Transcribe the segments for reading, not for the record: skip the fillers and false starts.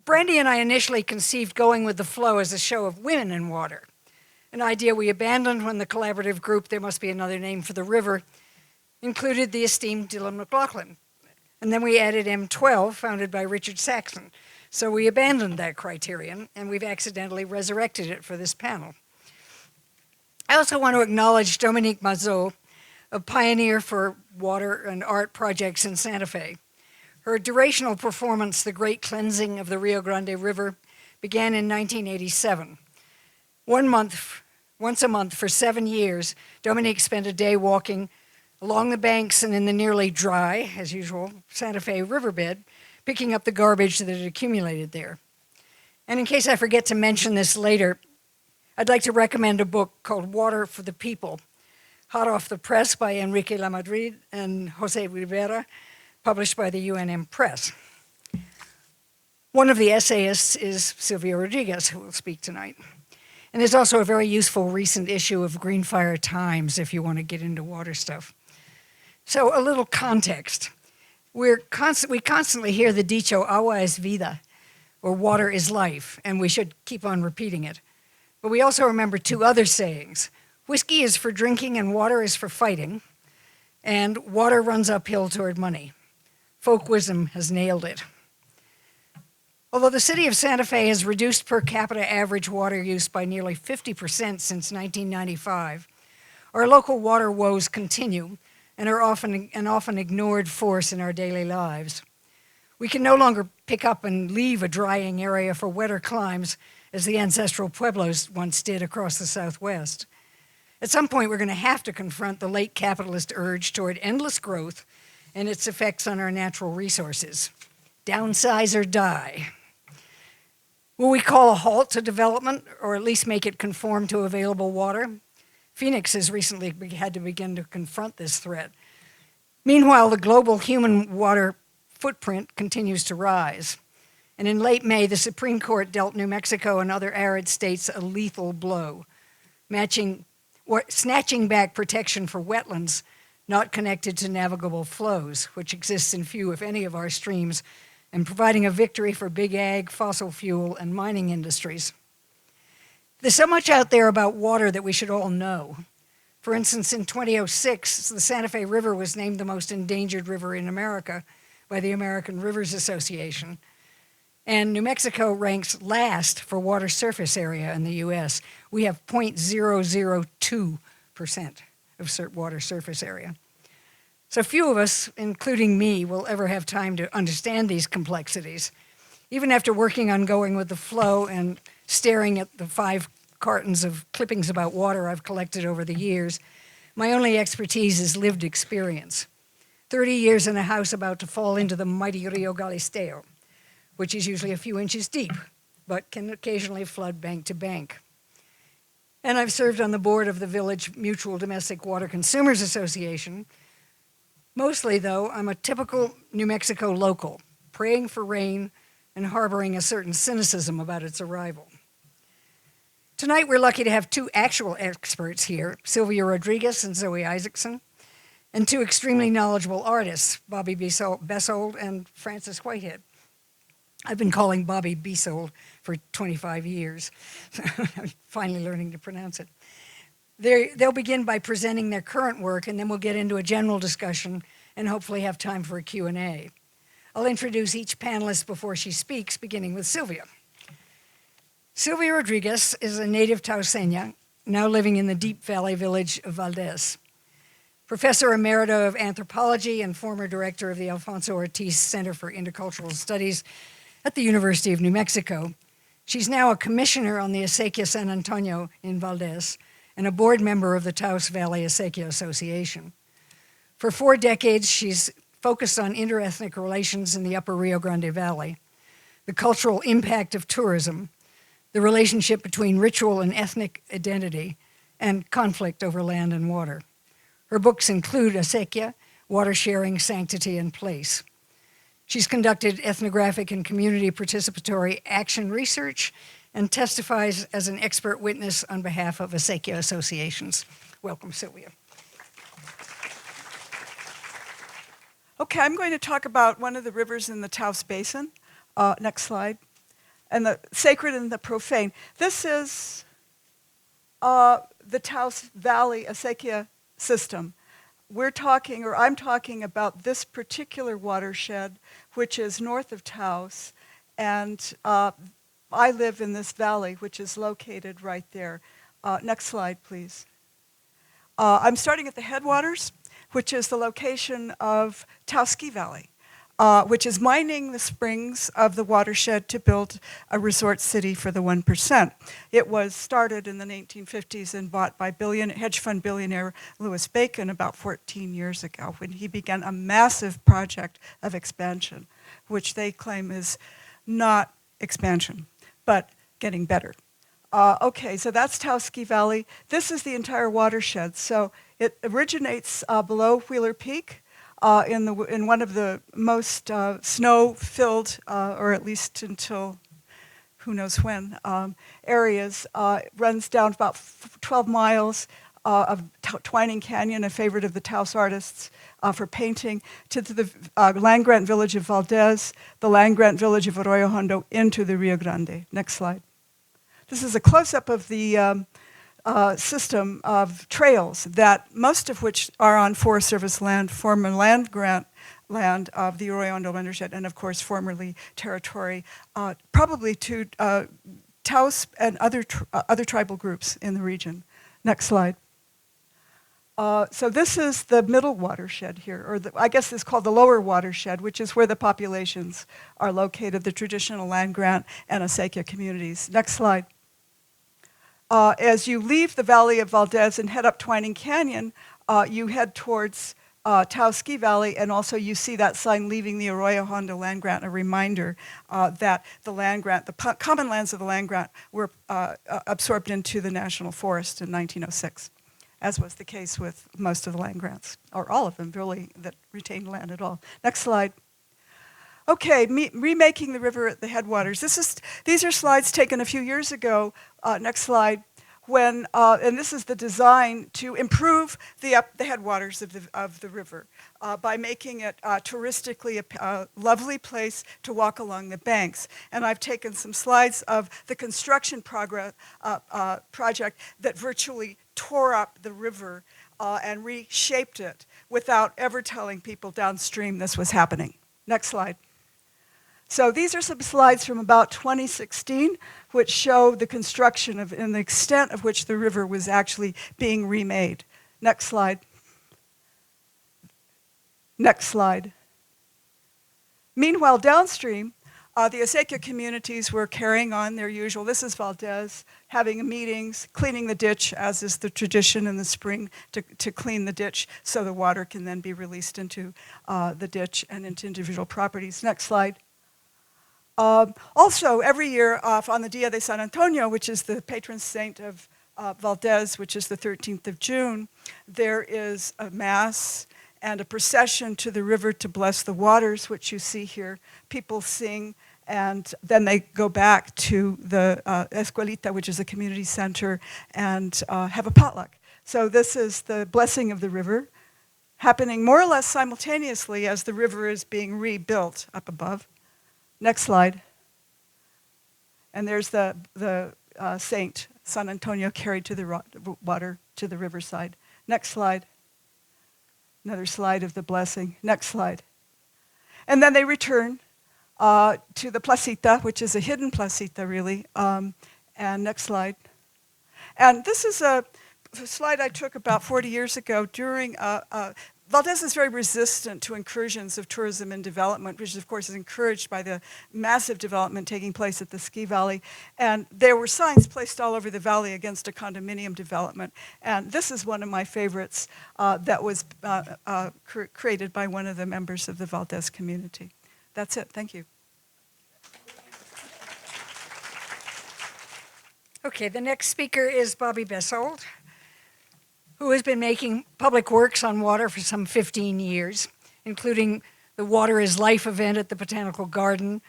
Brandy and I initially conceived Going with the Flow as a show of women in water, an idea we abandoned when the collaborative group, There Must Be Another Name for the River, included the esteemed Dylan McLaughlin. And then we added M12, founded by Richard Saxon. So we abandoned that criterion, and we've accidentally resurrected it for this panel. I also want to acknowledge Dominique Mazot, a pioneer for water and art projects in Santa Fe. Her durational performance, The Great Cleansing of the Rio Grande River, began in 1987. Once a month for 7 years, Dominique spent a day walking along the banks and in the nearly dry, as usual, Santa Fe riverbed, picking up the garbage that had accumulated there. And in case I forget to mention this later, I'd like to recommend a book called Water for the People, hot off the press by Enrique Lamadrid and Jose Rivera, published by the UNM Press. One of the essayists is Sylvia Rodríguez, who will speak tonight. And there's also a very useful recent issue of Greenfire Times if you want to get into water stuff. So a little context. We constantly hear the dicho, agua es vida, or water is life, and we should keep on repeating it. But we also remember two other sayings. Whiskey is for drinking and water is for fighting, and water runs uphill toward money. Folk wisdom has nailed it. Although the city of Santa Fe has reduced per capita average water use by nearly 50% since 1995, our local water woes continue and are often an often ignored force in our daily lives. We can no longer pick up and leave a drying area for wetter climes as the ancestral pueblos once did across the Southwest. At some point, we're going to have to confront the late capitalist urge toward endless growth and its effects on our natural resources. Downsize or die. Will we call a halt to development, or at least make it conform to available water? Phoenix has recently had to begin to confront this threat. Meanwhile, the global human water footprint continues to rise. And in late May, the Supreme Court dealt New Mexico and other arid states a lethal blow, snatching back protection for wetlands not connected to navigable flows, which exists in few, if any, of our streams, and providing a victory for big ag, fossil fuel, and mining industries. There's so much out there about water that we should all know. For instance, in 2006, the Santa Fe River was named the most endangered river in America by the American Rivers Association. And New Mexico ranks last for water surface area in the US. We have 0.002% of water surface area. So few of us, including me, will ever have time to understand these complexities. Even after working on Going with the Flow and staring at the 5 cartons of clippings about water I've collected over the years, my only expertise is lived experience. 30 years in a house about to fall into the mighty Rio Galisteo, which is usually a few inches deep, but can occasionally flood bank to bank. And I've served on the board of the Village Mutual Domestic Water Consumers Association. Mostly, though, I'm a typical New Mexico local, praying for rain and harboring a certain cynicism about its arrival. Tonight, we're lucky to have 2 actual experts here, Sylvia Rodríguez and Zoe Isaacson, and 2 extremely knowledgeable artists, Bobbe Besold and Frances Whitehead. I've been calling Bobbe Besold for 25 years. I'm finally learning to pronounce it. They'll begin by presenting their current work, and then we'll get into a general discussion and hopefully have time for a Q&A. I'll introduce each panelist before she speaks, beginning with Sylvia. Sylvia Rodríguez is a native Taoseña, now living in the Deep Valley village of Valdez. Professor Emerita of Anthropology and former director of the Alfonso Ortiz Center for Intercultural Studies at the University of New Mexico. She's now a commissioner on the Acequia San Antonio in Valdez and a board member of the Taos Valley Acequia Association. For 4 decades, she's focused on interethnic relations in the upper Rio Grande Valley, the cultural impact of tourism, the relationship between ritual and ethnic identity, and conflict over land and water. Her books include Acequia, Water Sharing, Sanctity, and Place. She's conducted ethnographic and community participatory action research and testifies as an expert witness on behalf of Acequia associations. Welcome, Sylvia. Okay, I'm going to talk about one of the rivers in the Taos Basin. Next slide. and the sacred and the profane. This is the Taos Valley acequia system. We're talking, or I'm talking about this particular watershed, which is north of Taos, and I live in this valley, which is located right there. Next slide, please. I'm starting at the headwaters, which is the location of Taos Ski Valley, which is mining the springs of the watershed to build a resort city for the 1%. It was started in the 1950s and bought by hedge fund billionaire Louis Bacon about 14 years ago, when he began a massive project of expansion, which they claim is not expansion, but getting better. Okay, so that's Taos Ski Valley. This is the entire watershed. So it originates below Wheeler Peak in one of the most snow-filled, or at least until who knows when, areas. It runs down about 12 miles of Twining Canyon, a favorite of the Taos artists for painting, to the land-grant village of Valdez, the land-grant village of Arroyo Hondo, into the Rio Grande. Next slide. This is a close-up of the system of trails, that most of which are on Forest Service land, former land-grant land of the Arroyo Hondo watershed, and of course formerly territory, probably to Taos and other tribal groups in the region. Next slide. So this is the middle watershed here, or I guess it's called the lower watershed, which is where the populations are located, the traditional land-grant and acequia communities. Next slide. As you leave the Valley of Valdez and head up Twining Canyon, you head towards Taos Ski Valley, and also you see that sign leaving the Arroyo Hondo land grant, a reminder that the land grant, the common lands of the land grant, were absorbed into the National Forest in 1906, as was the case with most of the land grants, or all of them really, that retained land at all. Next slide. Okay, remaking the river at the headwaters. These are slides taken a few years ago. Next slide. When and this is the design to improve the headwaters of the river by making it touristically a lovely place to walk along the banks. And I've taken some slides of the construction project that virtually tore up the river and reshaped it without ever telling people downstream this was happening. Next slide. So these are some slides from about 2016, which show the construction of and the extent of which the river was actually being remade. Next slide. Next slide. Meanwhile, downstream, the acequia communities were carrying on their usual. This is Valdez, having meetings, cleaning the ditch, as is the tradition in the spring, to clean the ditch so the water can then be released into the ditch and into individual properties. Next slide. Also, every year on the Dia de San Antonio, which is the patron saint of Valdez, which is the 13th of June, there is a mass and a procession to the river to bless the waters, which you see here. People sing, and then they go back to the Escuelita, which is a community center, and have a potluck. So this is the blessing of the river, happening more or less simultaneously as the river is being rebuilt up above. Next slide. And there's the saint, San Antonio, carried to the water, to the riverside. Next slide. Another slide of the blessing. Next slide. And then they return to the placita, which is a hidden placita, really. And next slide. And this is a slide I took about 40 years ago during Valdez is very resistant to incursions of tourism and development, which of course is encouraged by the massive development taking place at the ski valley. And there were signs placed all over the valley against a condominium development. And this is one of my favorites that was created by one of the members of the Valdez community. That's it. Thank you. Okay, the next speaker is Bobbe Besold, who has been making public works on water for some 15 years, including the Water is Life event at the Botanical Garden,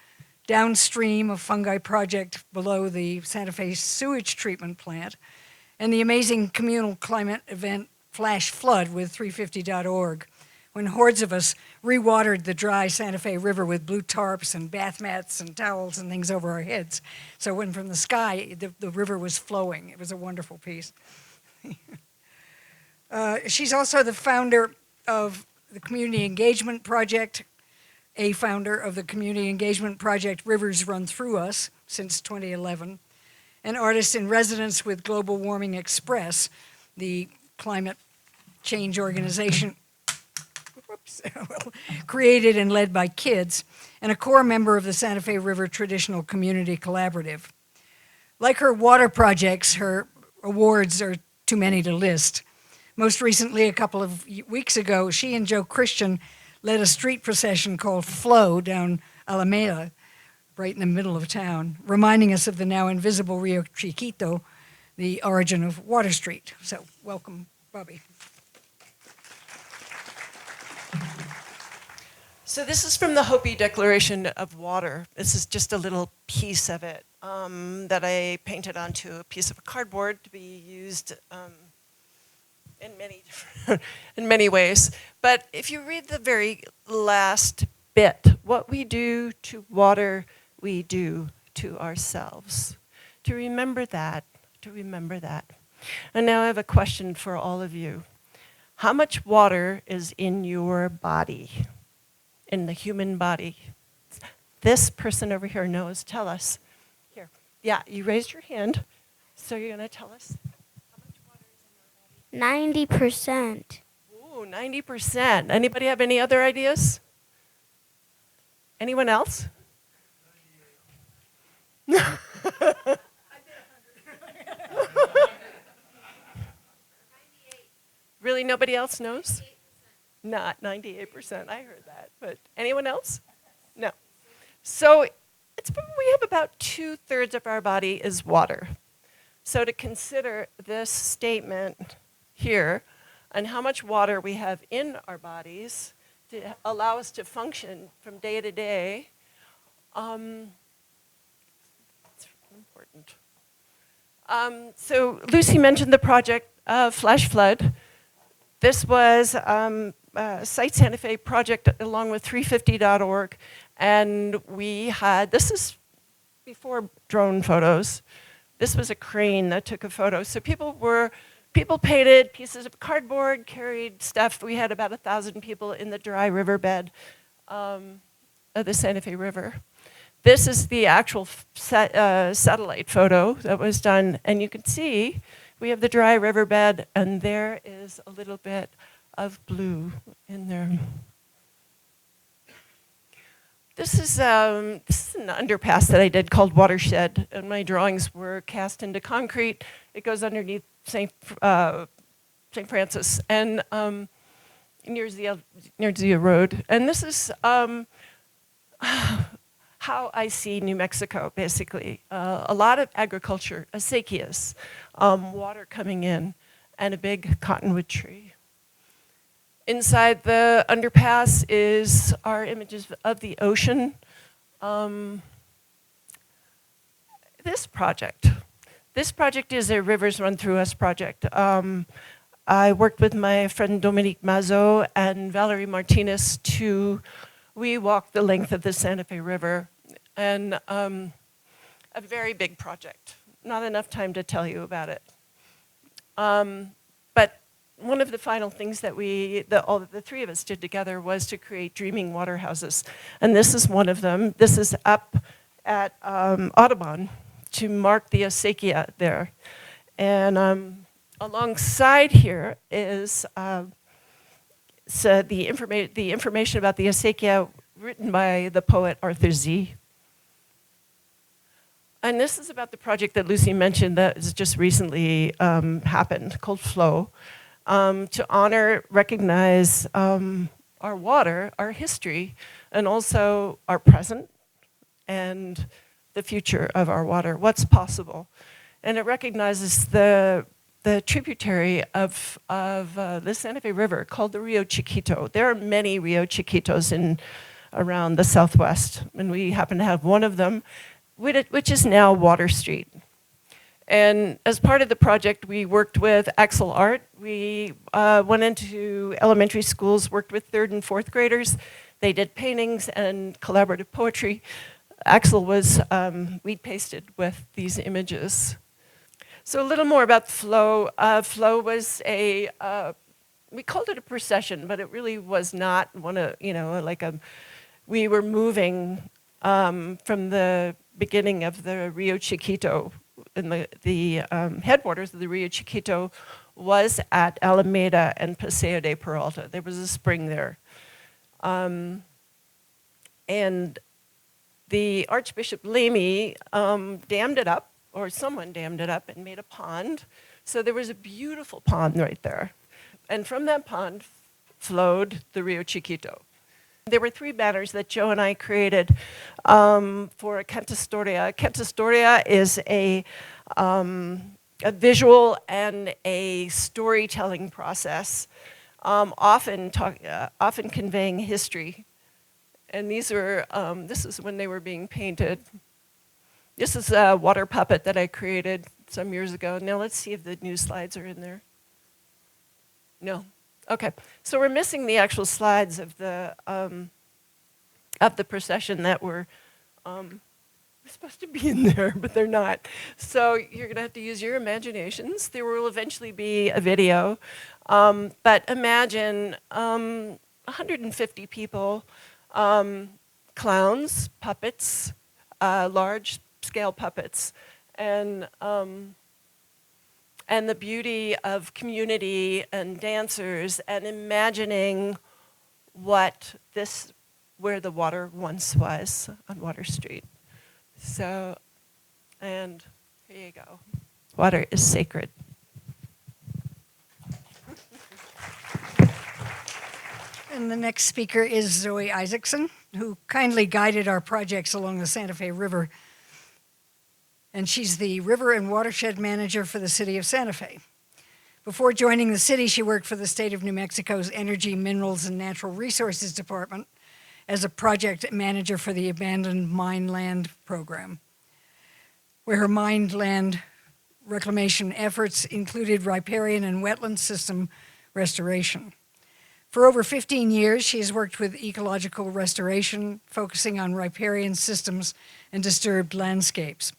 downstream of Fungi Project below the Santa Fe sewage treatment plant, and the amazing communal climate event Flash Flood with 350.org, when hordes of us rewatered the dry Santa Fe River with blue tarps and bath mats and towels and things over our heads. So when from the sky, the river was flowing. It was a wonderful piece. She's also the founder of the Community Engagement Project, a founder of the Community Engagement Project Rivers Run Through Us since 2011, an artist in residence with Global Warming Express, the climate change organization created and led by kids, and a core member of the Santa Fe River Traditional Community Collaborative. Like her water projects, her awards are too many to list. Most recently, a couple of weeks ago, she and Joe Christian led a street procession called Flow down Alameda, right in the middle of town, reminding us of the now invisible Rio Chiquito, the origin of Water Street. So welcome, Bobbe. So this is from the Hopi Declaration of Water. This is just a little piece of it that I painted onto a piece of cardboard to be used in many ways. But if you read the very last bit, what we do to water, we do to ourselves. To remember that, And now I have a question for all of you. How much water is in your body, in the human body? This person over here knows. Tell us. Here. Yeah, you raised your hand, so you're going to tell us. 90%. Ooh, 90%. Anybody have any other ideas? Anyone else? 98. Really, nobody else knows? 98%. Not 98%. I heard that. But anyone else? No. So we have about 2/3 of our body is water. So to consider this statement here and how much water we have in our bodies to allow us to function from day to day, it's important. So Lucy mentioned the project Flash Flood. This was Site Santa Fe project along with 350.org, and we had, this is before drone photos. This was a crane that took a photo. So people painted pieces of cardboard, carried stuff. We had about 1,000 people in the dry riverbed of the Santa Fe River. This is the actual satellite photo that was done, and you can see we have the dry riverbed, and there is a little bit of blue in there. This is an underpass that I did called Watershed, and my drawings were cast into concrete. It goes underneath St. Francis and near Zia Road. And this is how I see New Mexico, basically. A lot of agriculture, acequias, water coming in, and a big cottonwood tree. Inside the underpass is our images of the ocean. This project is a Rivers Run Through Us project. I worked with my friend Dominique Mazot and Valerie Martinez we walked the length of the Santa Fe River, and a very big project. Not enough time to tell you about it. But one of the final things that all the three of us did together was to create dreaming water houses. And this is one of them. This is up at Audubon to mark the acequia there. And alongside here is so the information about the acequia written by the poet Arthur Z. And this is about the project that Lucy mentioned that has just recently happened, called Flow, to honor, recognize our water, our history, and also our present and the future of our water, what's possible. And it recognizes the tributary of the Santa Fe River called the Rio Chiquito. There are many Rio Chiquitos around the Southwest, and we happen to have one of them, which is now Water Street. And as part of the project, we worked with Axel Art. We went into elementary schools, worked with 3rd and 4th graders. They did paintings and collaborative poetry. Axel was weed pasted with these images. So a little more about Flow. Flow was a, we called it a procession, but it really was not one of, we were moving from the beginning of the Rio Chiquito, and the headwaters of the Rio Chiquito was at Alameda and Paseo de Peralta. There was a spring there. And the Archbishop Lamy dammed it up, or someone dammed it up and made a pond. So there was a beautiful pond right there. And from that pond flowed the Rio Chiquito. There were 3 banners that Joe and I created for a Cantastoria. Cantastoria is a visual and a storytelling process, often conveying history. And these were, this is when they were being painted. This is a water puppet that I created some years ago. Now let's see if the new slides are in there. No. Okay, so we're missing the actual slides of the procession that were supposed to be in there, but they're not. So you're going to have to use your imaginations. There will eventually be a video, but imagine 150 people, clowns, puppets, large-scale puppets, and the beauty of community and dancers and imagining where the water once was on Water Street. So, and here you go. Water is sacred. And the next speaker is Zoe Isaacson, who kindly guided our projects along the Santa Fe River. And she's the River and Watershed Manager for the City of Santa Fe. Before joining the city, she worked for the state of New Mexico's Energy, Minerals, and Natural Resources Department as a project manager for the Abandoned Mine Land Program, where her mine land reclamation efforts included riparian and wetland system restoration. For over 15 years, she has worked with ecological restoration, focusing on riparian systems and disturbed landscapes.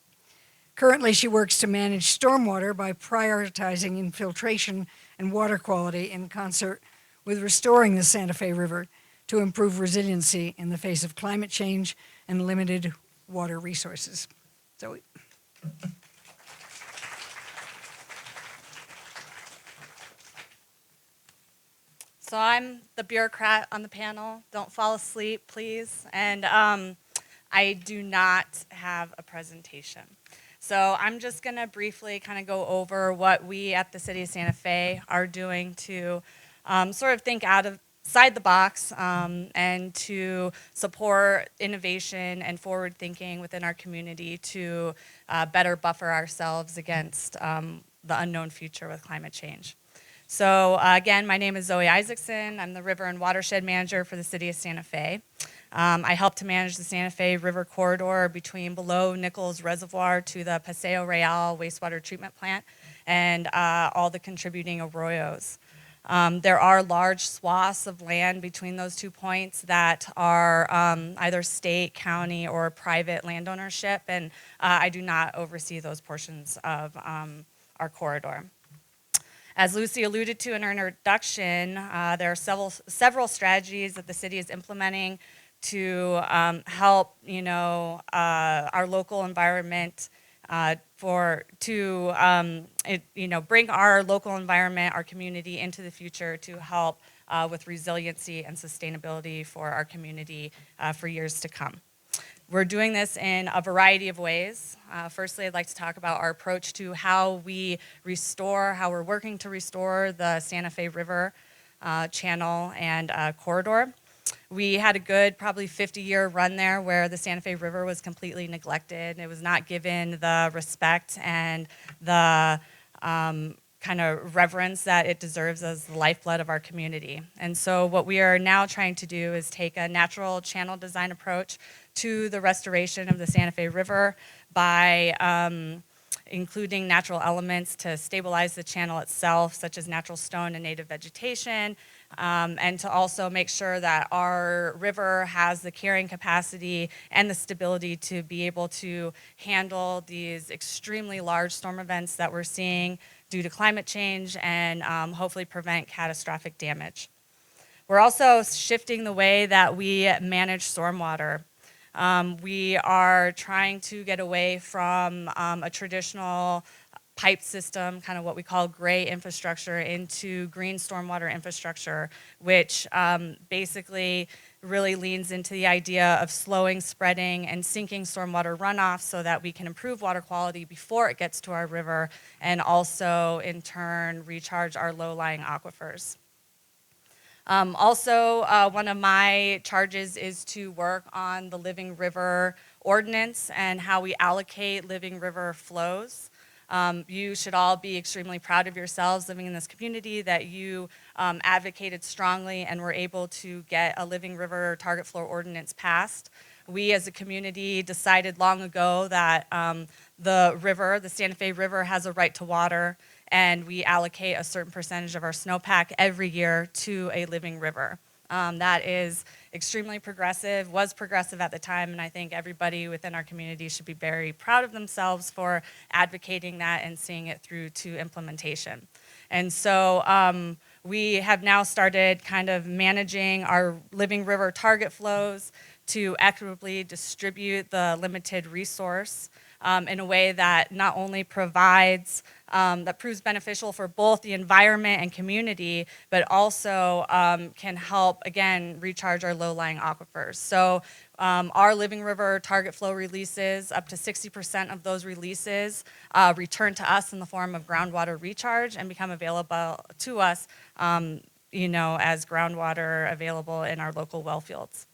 Currently, she works to manage stormwater by prioritizing infiltration and water quality in concert with restoring the Santa Fe River to improve resiliency in the face of climate change and limited water resources. Zoe. So I'm the bureaucrat on the panel. Don't fall asleep, please. And I do not have a presentation. So I'm just going to briefly kind of go over what we at the City of Santa Fe are doing to sort of think outside the box and to support innovation and forward thinking within our community to better buffer ourselves against the unknown future with climate change. So again, my name is Zoe Isaacson. I'm the River and Watershed Manager for the City of Santa Fe. I help to manage the Santa Fe River corridor between below Nichols Reservoir to the Paseo Real wastewater treatment plant and all the contributing arroyos. There are large swaths of land between those 2 points that are either state, county, or private land ownership, and I do not oversee those portions of our corridor. As Lucy alluded to in her introduction, there are several strategies that the city is implementing to help, our local environment bring our local environment, our community into the future to help with resiliency and sustainability for our community for years to come. We're doing this in a variety of ways. Firstly, I'd like to talk about our approach to how we're working to restore the Santa Fe River channel and corridor. We had a good, probably 50-year run there where the Santa Fe River was completely neglected. It was not given the respect and the kind of reverence that it deserves as the lifeblood of our community. And so what we are now trying to do is take a natural channel design approach to the restoration of the Santa Fe River by including natural elements to stabilize the channel itself, such as natural stone and native vegetation, and to also make sure that our river has the carrying capacity and the stability to be able to handle these extremely large storm events that we're seeing due to climate change and hopefully prevent catastrophic damage. We're also shifting the way that we manage stormwater. We are trying to get away from a traditional pipe system, kind of what we call gray infrastructure, into green stormwater infrastructure, which basically really leans into the idea of slowing, spreading, and sinking stormwater runoff so that we can improve water quality before it gets to our river, and also, in turn, recharge our low-lying aquifers. Also, one of my charges is to work on the Living River Ordinance and how we allocate living river flows. You should all be extremely proud of yourselves living in this community, that you advocated strongly and were able to get a Living River Target Flow Ordinance passed. We as a community decided long ago that the river, the Santa Fe River, has a right to water, and we allocate a certain percentage of our snowpack every year to a living river. That is extremely progressive, was progressive at the time, and I think everybody within our community should be very proud of themselves for advocating that and seeing it through to implementation. And so we have now started kind of managing our living river target flows to equitably distribute the limited resource in a way that not only provides, that proves beneficial for both the environment and community, but also can help, again, recharge our low-lying aquifers. So our Living River target flow releases, up to 60% of those releases return to us in the form of groundwater recharge and become available to us, as groundwater available in our local well fields.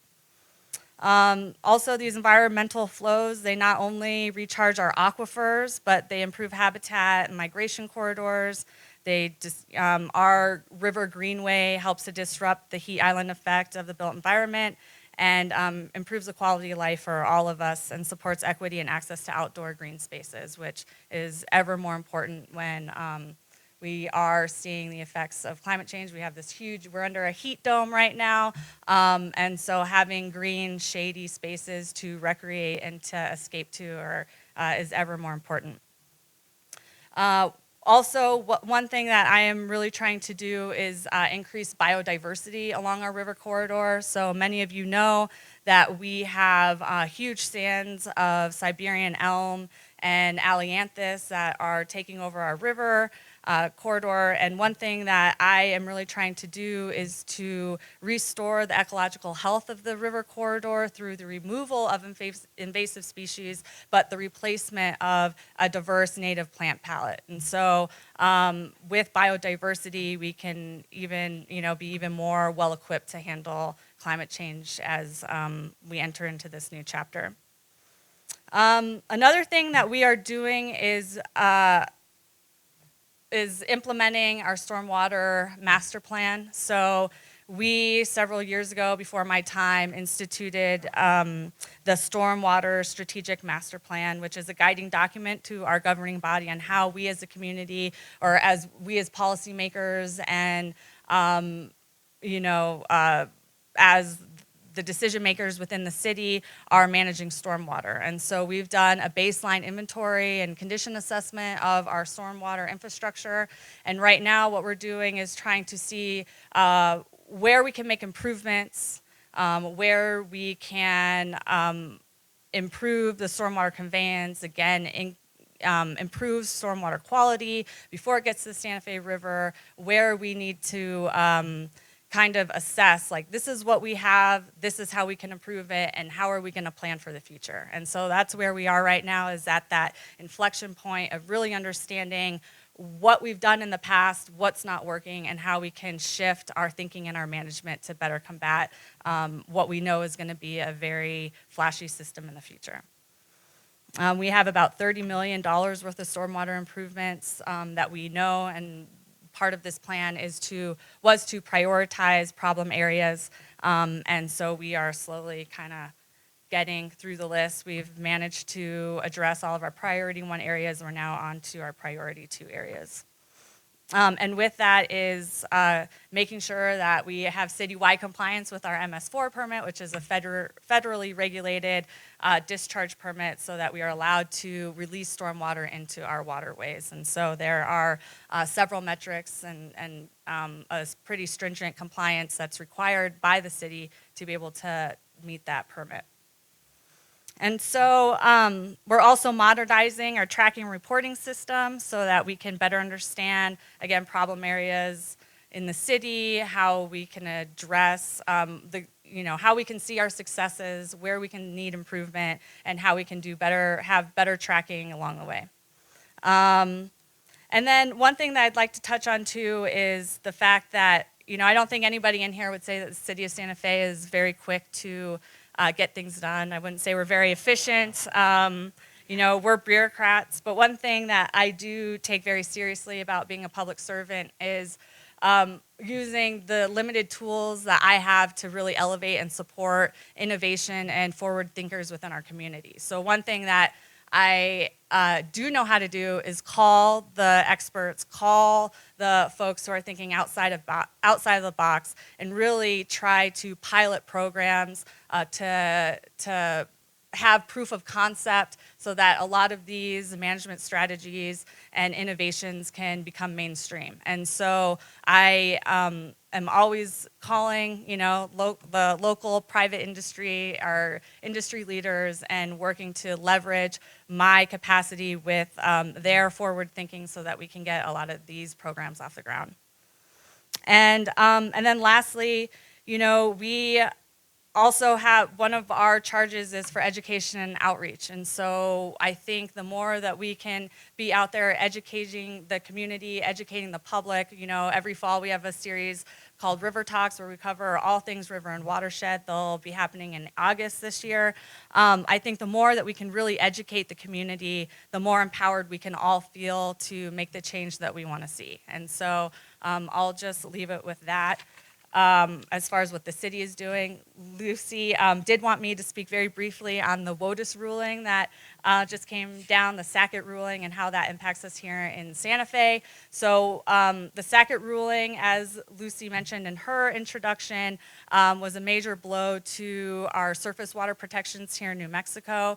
Also, these environmental flows, they not only recharge our aquifers, but they improve habitat and migration corridors. Our river greenway helps to disrupt the heat island effect of the built environment and improves the quality of life for all of us and supports equity and access to outdoor green spaces, which is ever more important when we are seeing the effects of climate change. We have this we're under a heat dome right now, and so having green, shady spaces to recreate and to escape to is ever more important. Also, one thing that I am really trying to do is increase biodiversity along our river corridor. So many of you know that we have huge stands of Siberian elm and Allianthus that are taking over our river corridor, and one thing that I am really trying to do is to restore the ecological health of the river corridor through the removal of invasive species, but the replacement of a diverse native plant palette. And so with biodiversity, we can even, be even more well-equipped to handle climate change as we enter into this new chapter. Another thing that we are doing is implementing our stormwater master plan. So we, several years ago, before my time, instituted the Stormwater Strategic Master Plan, which is a guiding document to our governing body on how we as a community, or as we as policymakers and, as the decision makers within the city are managing stormwater. And so we've done a baseline inventory and condition assessment of our stormwater infrastructure. And right now what we're doing is trying to see where we can make improvements, where we can improve the stormwater conveyance, again, improve stormwater quality before it gets to the Santa Fe River, where we need to kind of assess, like, this is what we have, this is how we can improve it, and how are we going to plan for the future. And so that's where we are right now, is at that inflection point of really understanding what we've done in the past, what's not working, and how we can shift our thinking and our management to better combat what we know is going to be a very flashy system in the future. We have about $30 million worth of stormwater improvements that we know, and part of this plan was to prioritize problem areas, and so we are slowly kind of getting through the list. We've managed to address all of our priority 1 areas. We're now on to our priority 2 areas. And with that is making sure that we have citywide compliance with our MS4 permit, which is a federally regulated discharge permit, so that we are allowed to release stormwater into our waterways. And so there are several metrics and a pretty stringent compliance that's required by the city to be able to meet that permit. And so we're also modernizing our tracking and reporting system so that we can better understand, again, problem areas in the city, how we can address how we can see our successes, where we can need improvement, and how we can do better, have better tracking along the way. And then one thing that I'd like to touch on too is the fact that, I don't think anybody in here would say that the city of Santa Fe is very quick to get things done. I wouldn't say we're very efficient. We're bureaucrats, but one thing that I do take very seriously about being a public servant is using the limited tools that I have to really elevate and support innovation and forward thinkers within our community. So one thing that I do know how to do is call the experts, call the folks who are thinking outside of the box, and really try to pilot programs to have proof of concept so that a lot of these management strategies and innovations can become mainstream. And so I am always calling, the local private industry, our industry leaders, and working to leverage my capacity with their forward thinking so that we can get a lot of these programs off the ground. And then lastly, we also have, one of our charges is for education and outreach. And so I think the more that we can be out there educating the community, educating the public, every fall we have a series called River Talks where we cover all things river and watershed. They'll be happening in August this year. I think the more that we can really educate the community, the more empowered we can all feel to make the change that we want to see. And so I'll just leave it with that. As far as what the city is doing, Lucy did want me to speak very briefly on the WOTUS ruling that just came down, the Sackett ruling, and how that impacts us here in Santa Fe. So the Sackett ruling, as Lucy mentioned in her introduction, was a major blow to our surface water protections here in New Mexico.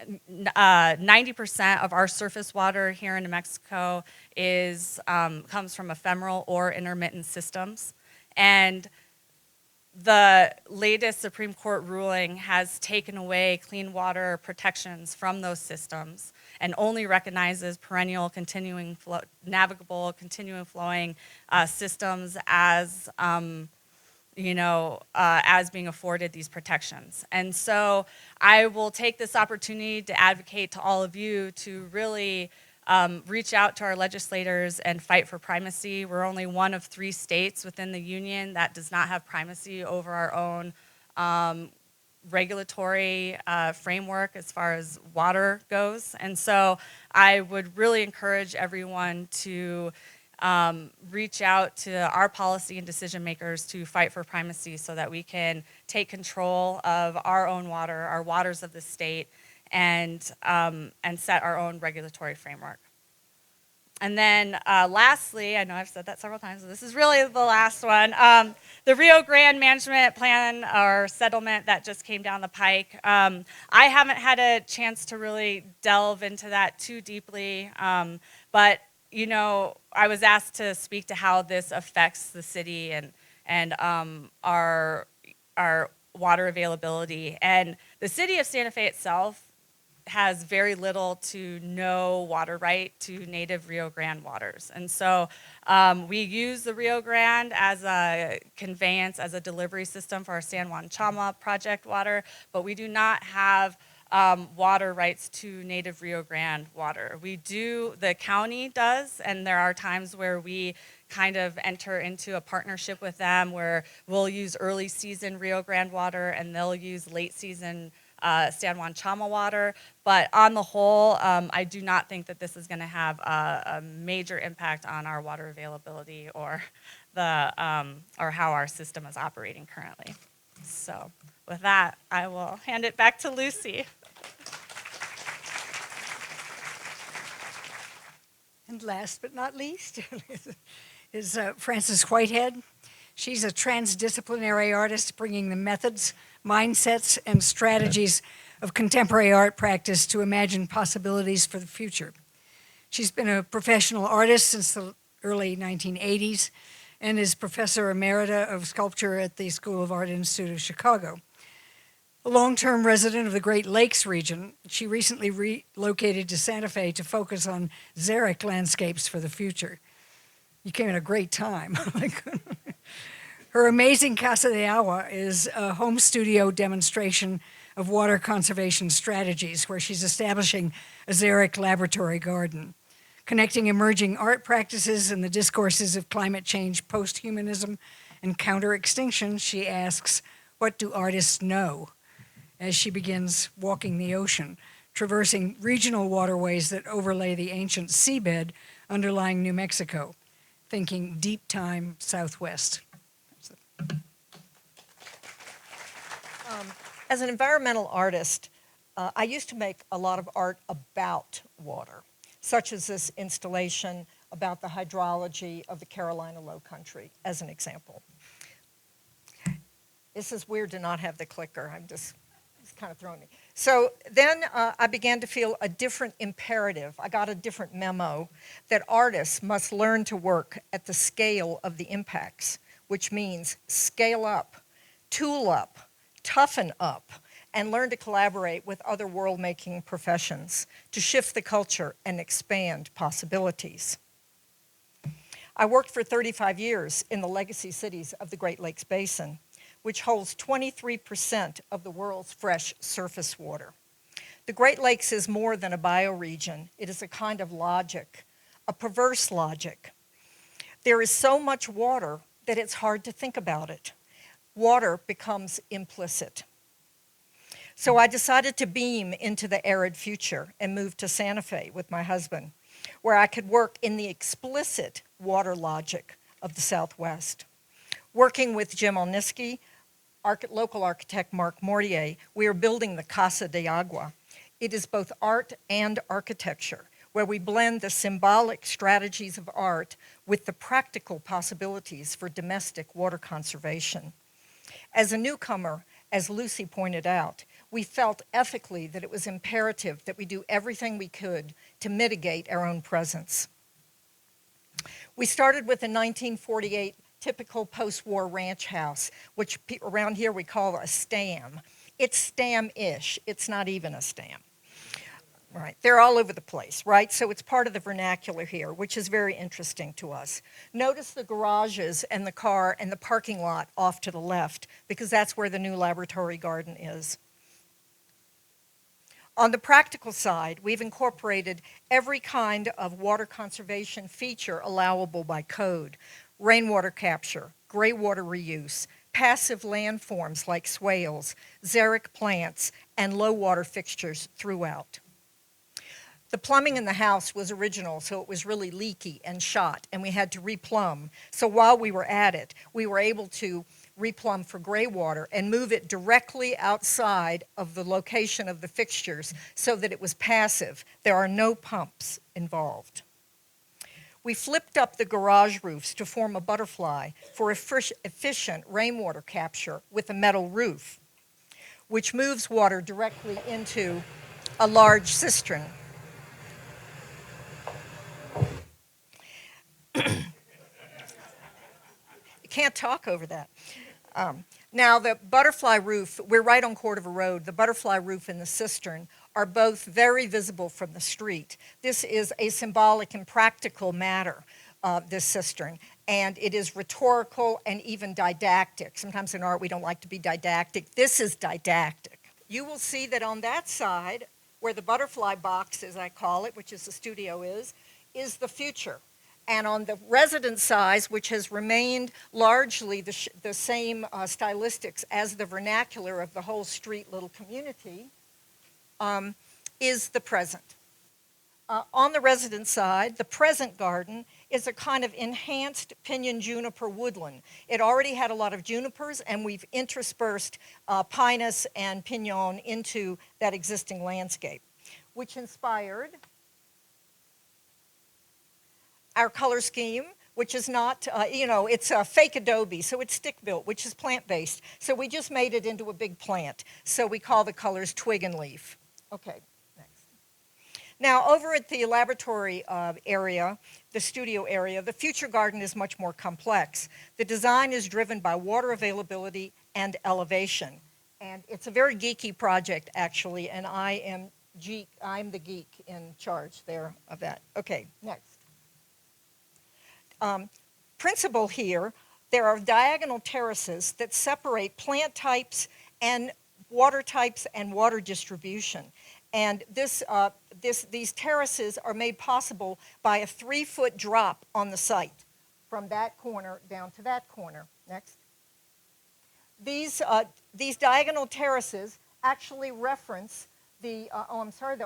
90% of our surface water here in New Mexico comes from ephemeral or intermittent systems. And the latest Supreme Court ruling has taken away clean water protections from those systems and only recognizes perennial, navigable, continuing flowing systems as as being afforded these protections. And so I will take this opportunity to advocate to all of you to really reach out to our legislators and fight for primacy. We're only one of 3 states within the union that does not have primacy over our own regulatory framework as far as water goes. And so I would really encourage everyone to reach out to our policy and decision makers to fight for primacy so that we can take control of our own water, our waters of the state, and set our own regulatory framework. And then lastly, I know I've said that several times, so this is really the last one, the Rio Grande management plan or settlement that just came down the pike. I haven't had a chance to really delve into that too deeply, but I was asked to speak to how this affects the city and our water availability. And the city of Santa Fe itself has very little to no water right to native Rio Grande waters. And so we use the Rio Grande as a conveyance, as a delivery system for our San Juan Chama project water, but we do not have water rights to native Rio Grande water. The county does, and there are times where we kind of enter into a partnership with them where we'll use early season Rio Grande water and they'll use late season San Juan Chama water. But on the whole, I do not think that this is going to have a major impact on our water availability or or how our system is operating currently. So with that, I will hand it back to Lucy. And last but not least is Frances Whitehead. She's a transdisciplinary artist bringing the methods, mindsets, and strategies of contemporary art practice to imagine possibilities for the future. She's been a professional artist since the early 1980s and is Professor Emerita of Sculpture at the School of Art Institute of Chicago. A long-term resident of the Great Lakes region, she recently relocated to Santa Fe to focus on xeric landscapes for the future. You came at a great time. Her amazing Casa de Agua is a home studio demonstration of water conservation strategies where she's establishing a xeric laboratory garden. Connecting emerging art practices and the discourses of climate change, post-humanism, and counter-extinction, she asks, what do artists know? As she begins walking the ocean, traversing regional waterways that overlay the ancient seabed underlying New Mexico, thinking deep time Southwest. As an environmental artist, I used to make a lot of art about water, such as this installation about the hydrology of the Carolina Low Country, as an example. This is weird to not have the clicker. It's kind of throwing me. So then I began to feel a different imperative. I got a different memo that artists must learn to work at the scale of the impacts, which means scale up, tool up, toughen up, and learn to collaborate with other world-making professions to shift the culture and expand possibilities. I worked for 35 years in the legacy cities of the Great Lakes Basin, which holds 23% of the world's fresh surface water. The Great Lakes is more than a bioregion. It is a kind of logic, a perverse logic. There is so much water that it's hard to think about it. Water becomes implicit. So I decided to beam into the arid future and move to Santa Fe with my husband, where I could work in the explicit water logic of the Southwest. Working with Jim Olniski, local architect Mark Mortier, we are building the Casa de Agua. It is both art and architecture, where we blend the symbolic strategies of art with the practical possibilities for domestic water conservation. As a newcomer, as Lucy pointed out, we felt ethically that it was imperative that we do everything we could to mitigate our own presence. We started with a 1948 typical post-war ranch house, which around here we call a stam. It's stam-ish. It's not even a stam. Right, they're all over the place, right? So it's part of the vernacular here, which is very interesting to us. Notice the garages and the car and the parking lot off to the left, because that's where the new laboratory garden is. On the practical side, we've incorporated every kind of water conservation feature allowable by code: rainwater capture, gray water reuse, passive landforms like swales, xeric plants, and low water fixtures throughout. The plumbing in the house was original, so it was really leaky and shot, and we had to replumb. So while we were at it, we were able to replumb for gray water and move it directly outside of the location of the fixtures so that it was passive. There are no pumps involved. We flipped up the garage roofs to form a butterfly for efficient rainwater capture with a metal roof, which moves water directly into a large cistern. You can't talk over that. Now, the butterfly roof, we're right on Cordova Road. The butterfly roof and the cistern are both very visible from the street. This is a symbolic and practical matter, this cistern, and it is rhetorical and even didactic. Sometimes in art we don't like to be didactic. This is didactic. You will see that on that side, where the butterfly box, as I call it, which is the studio is the future. And on the residence size, which has remained largely the same stylistics as the vernacular of the whole street little community, is the present. On the resident side, the present garden is a kind of enhanced pinyon juniper woodland. It already had a lot of junipers, and we've interspersed pinus and pinon into that existing landscape, which inspired our color scheme, which is not, it's a fake adobe, so it's stick-built, which is plant-based. So we just made it into a big plant. So we call the colors twig and leaf. Okay, next. Now, over at the laboratory area, the studio area, the future garden is much more complex. The design is driven by water availability and elevation. And it's a very geeky project, actually, and I'm the geek in charge there of that. Okay, next. Principle here, there are diagonal terraces that separate plant types and water distribution. And these terraces are made possible by a 3-foot drop on the site from that corner down to that corner. Next. These diagonal terraces actually reference the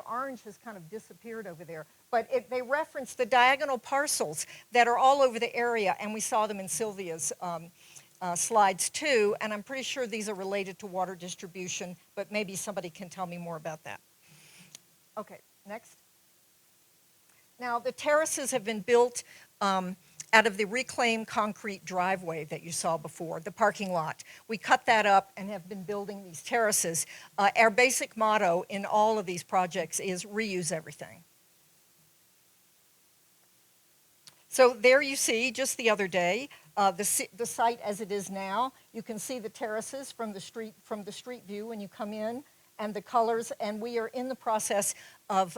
orange has kind of disappeared over there. But they reference the diagonal parcels that are all over the area, and we saw them in Sylvia's slides too, and I'm pretty sure these are related to water distribution, but maybe somebody can tell me more about that. Okay, next. Now, the terraces have been built out of the reclaimed concrete driveway that you saw before, the parking lot. We cut that up and have been building these terraces. Our basic motto in all of these projects is reuse everything. So there you see, just the other day, the site as it is now. You can see the terraces from the street view when you come in, and the colors. And we are in the process of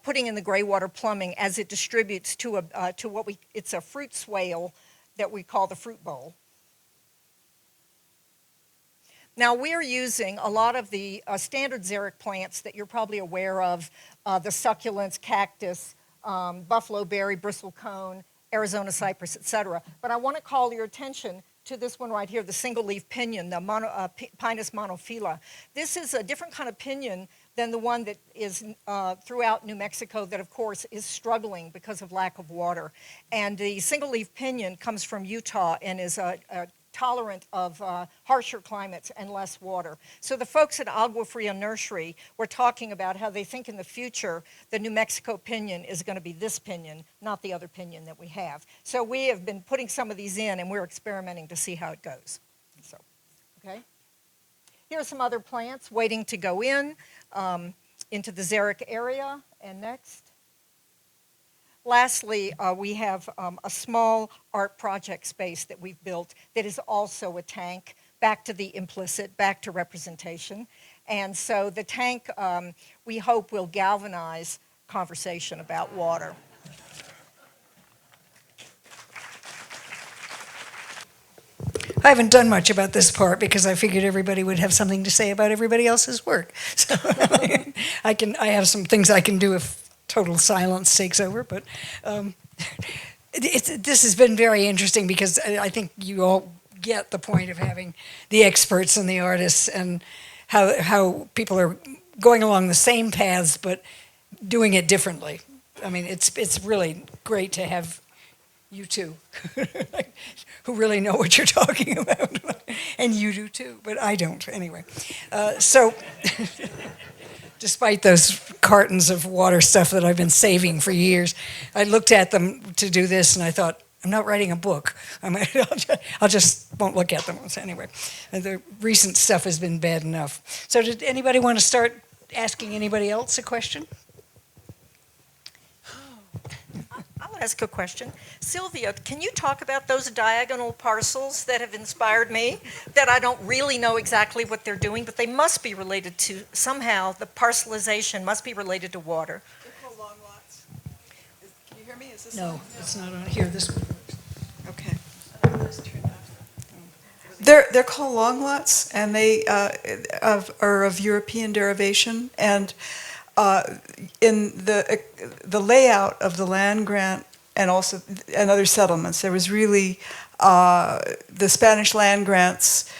putting in the gray water plumbing as it distributes to it's a fruit swale that we call the fruit bowl. Now we're using a lot of the standard xeric plants that you're probably aware of, the succulents, cactus, buffalo berry, bristlecone, Arizona cypress, etc. But I want to call your attention to this one right here, the single-leaf pinyon, the Pinus monophylla. This is a different kind of pinyon than the one that is throughout New Mexico that, of course, is struggling because of lack of water. And the single-leaf pinyon comes from Utah and is tolerant of harsher climates and less water. So the folks at Agua Fria Nursery were talking about how they think in the future the New Mexico pinyon is going to be this pinyon, not the other pinyon that we have. So we have been putting some of these in, and we're experimenting to see how it goes. So, okay. Here are some other plants waiting to go in into the xeric area. And next. Lastly, we have a small art project space that we've built that is also a tank, back to the implicit, back to representation. And so the tank, we hope, will galvanize conversation about water. I haven't done much about this part because I figured everybody would have something to say about everybody else's work. So I have some things I can do if total silence takes over, but this has been very interesting because I think you all get the point of having the experts and the artists and how people are going along the same paths but doing it differently. I mean, it's really great to have you two who really know what you're talking about, and you do too, but I don't anyway. So. Despite those cartons of water stuff that I've been saving for years, I looked at them to do this and I thought, I'm not writing a book. I'll just won't look at them. So anyway, the recent stuff has been bad enough. So did anybody want to start asking anybody else a question? I'll ask a question. Sylvia, can you talk about those diagonal parcels that have inspired me, that I don't really know exactly what they're doing, but they must be related to, somehow, the parcelization must be related to water. They're called long lots. Can you hear me? Is this No, it's not on here. This one. Okay. They're called long lots, and they are of European derivation. And in the layout of the land grant and also and other settlements, there was really the Spanish land grants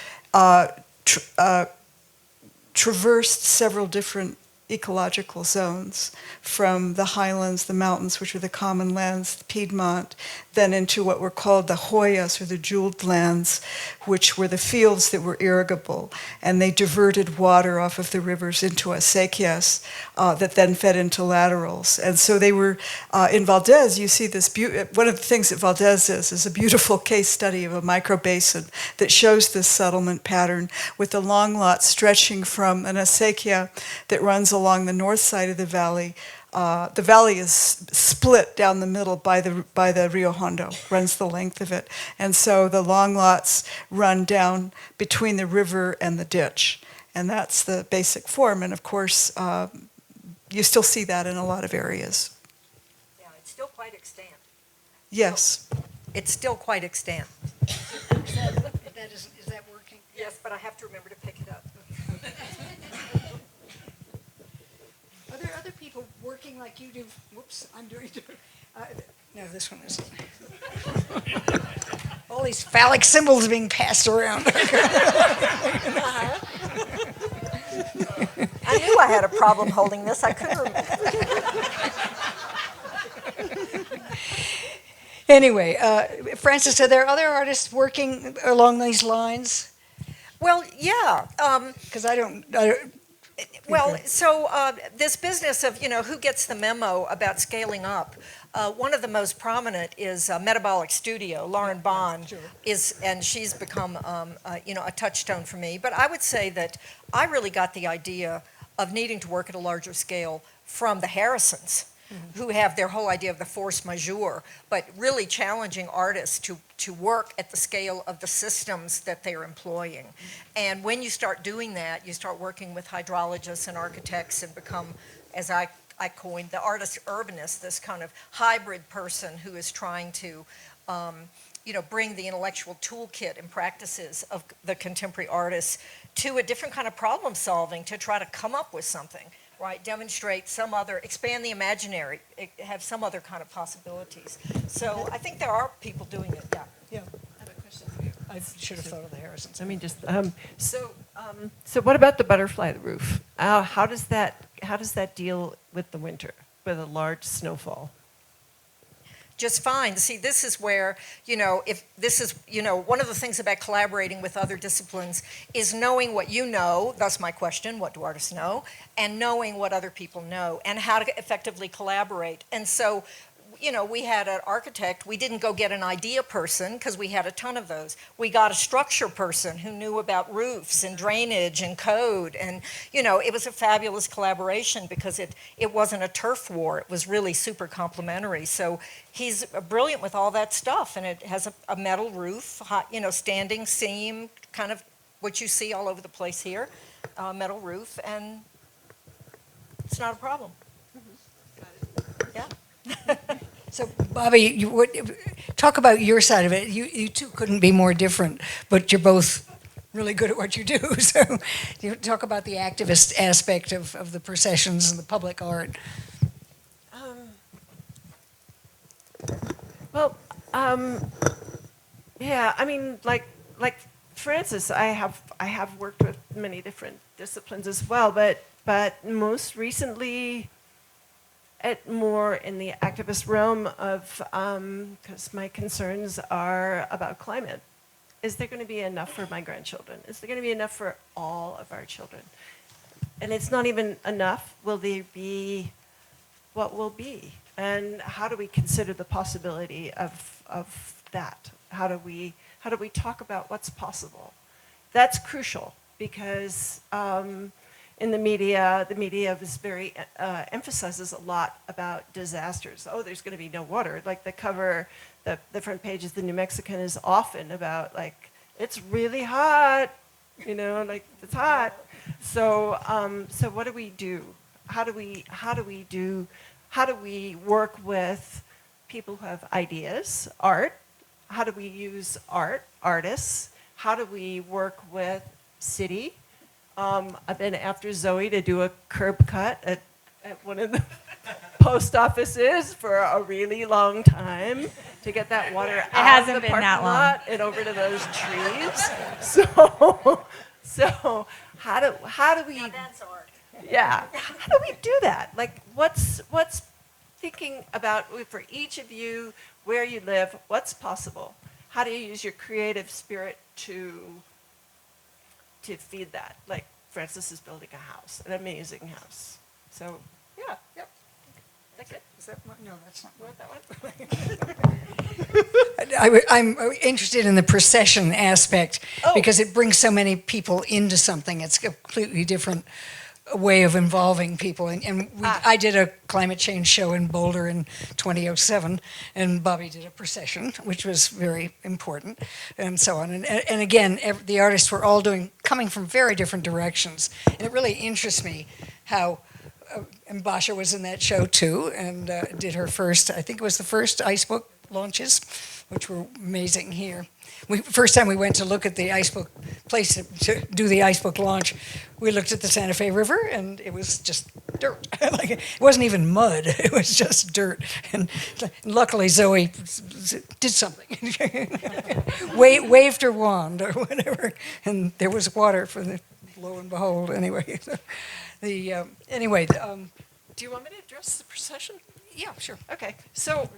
traversed several different ecological zones, from the highlands, the mountains, which are the common lands, the Piedmont, then into what were called the Hoyas, or the jeweled lands, which were the fields that were irrigable. And they diverted water off of the rivers into acequias that then fed into laterals. And so they were, in Valdez, you see this, one of the things that Valdez is a beautiful case study of a microbasin that shows this settlement pattern with the long lots stretching from an acequia that runs along the north side of the valley. The valley is split down the middle by the Rio Hondo, runs the length of it. And so the long lots run down between the river and the ditch. And that's the basic form. And of course, you still see that in a lot of areas. Yeah, it's still quite extant. Yes. It's still quite extant. Is that working? Yes, but I have to remember to pick it up. Are there other people working like you do? Whoops, I'm doing. No, this one isn't. All these phallic symbols being passed around. I knew I had a problem holding this. I couldn't remember. Anyway, Frances, are there other artists working along these lines? Well, yeah. Because I don't. Well, so this business of, who gets the memo about scaling up, one of the most prominent is Metabolic Studio. Lauren Bond is, and she's become, a touchstone for me. But I would say that I really got the idea of needing to work at a larger scale from the Harrisons, who have their whole idea of the force majeure, but really challenging artists to work at the scale of the systems that they're employing. And when you start doing that, you start working with hydrologists and architects and become, as I coined, the artist urbanist, this kind of hybrid person who is trying to bring the intellectual toolkit and practices of the contemporary artists to a different kind of problem solving to try to come up with something. Right, demonstrate some other, expand the imaginary, have some other kind of possibilities. So I think there are people doing it. Yeah. I have a question for you. I should have thought of the Harrisons. Let me just. So what about the butterfly roof? How does that deal with the winter, with a large snowfall? Just fine. See, this is where, if this is, one of the things about collaborating with other disciplines is knowing what you know, thus my question, what do artists know, and knowing what other people know and how to effectively collaborate. And so, we had an architect. We didn't go get an idea person because we had a ton of those. We got a structure person who knew about roofs and drainage and code. And, it was a fabulous collaboration because it wasn't a turf war. It was really super complementary. So he's brilliant with all that stuff. And it has a metal roof, standing seam, kind of what you see all over the place here, metal roof. And it's not a problem. Yeah. So, Bobbe, talk about your side of it. You two couldn't be more different, but you're both really good at what you do. So, you talk about the activist aspect of the processions and the public art. Yeah. I mean, like Frances, I have worked with many different disciplines as well, but most recently, more in the activist realm of, because my concerns are about climate. Is there going to be enough for my grandchildren? Is there going to be enough for all of our children? And it's not even enough. Will there be what will be? And how do we consider the possibility of that? How do we talk about what's possible? That's crucial because in the media is very emphasizes a lot about disasters. Oh, there's going to be no water. Like the cover, the front page of the New Mexican is often about like it's really hot, like it's hot. So so what do we do? How do we work with people who have ideas, art? How do we use artists? How do we work with city? I've been after Zoe to do a curb cut at one of the post offices for a really long time to get that water out of the parking lot and over to those trees. So how do we? Now that's art. Yeah. How do we do that? Like, what's thinking about for each of you where you live? What's possible? How do you use your creative spirit to feed that? Like, Frances is building a house, an amazing house. So, yeah. Yep. That's it. Is that one? No, that's not You one. want that one? I'm interested in the procession aspect Oh. because it brings so many people into something. It's a completely different way of involving people. I did a climate change show in Boulder in 2007, and Bobbe did a procession, which was very important, and so on. And again, the artists were all coming from very different directions. And it really interests me how and Basha was in that show too, and did her first, I think it was the first ice book launches, which were amazing here. First time we went to look at the ice book place to do the ice book launch, we looked at the Santa Fe River, and it was just dirt. Like, it wasn't even mud, it was just dirt. And luckily Zoe did something. Waved her wand or whatever, and there was water for the, lo and behold, anyway. Anyway, Do you want me to address the procession? yeah, sure. Okay, so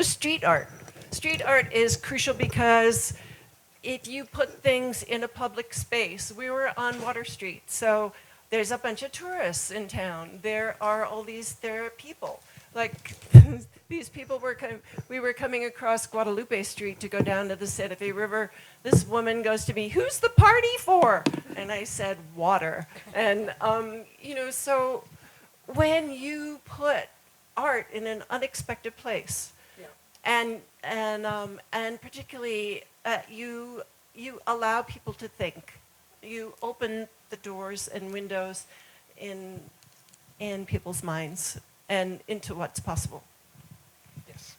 street art. Street art is crucial because if you put things in a public space, we were on Water Street, so there's a bunch of tourists in town. There are people. Like, these people we were coming across Guadalupe Street to go down to the Santa Fe River. This woman goes to me, "Who's the party for?" And I said, "Water." And, so when you put art in an unexpected place, yeah. and particularly you allow people to think, you open the doors and windows in people's minds and into what's possible. Yes.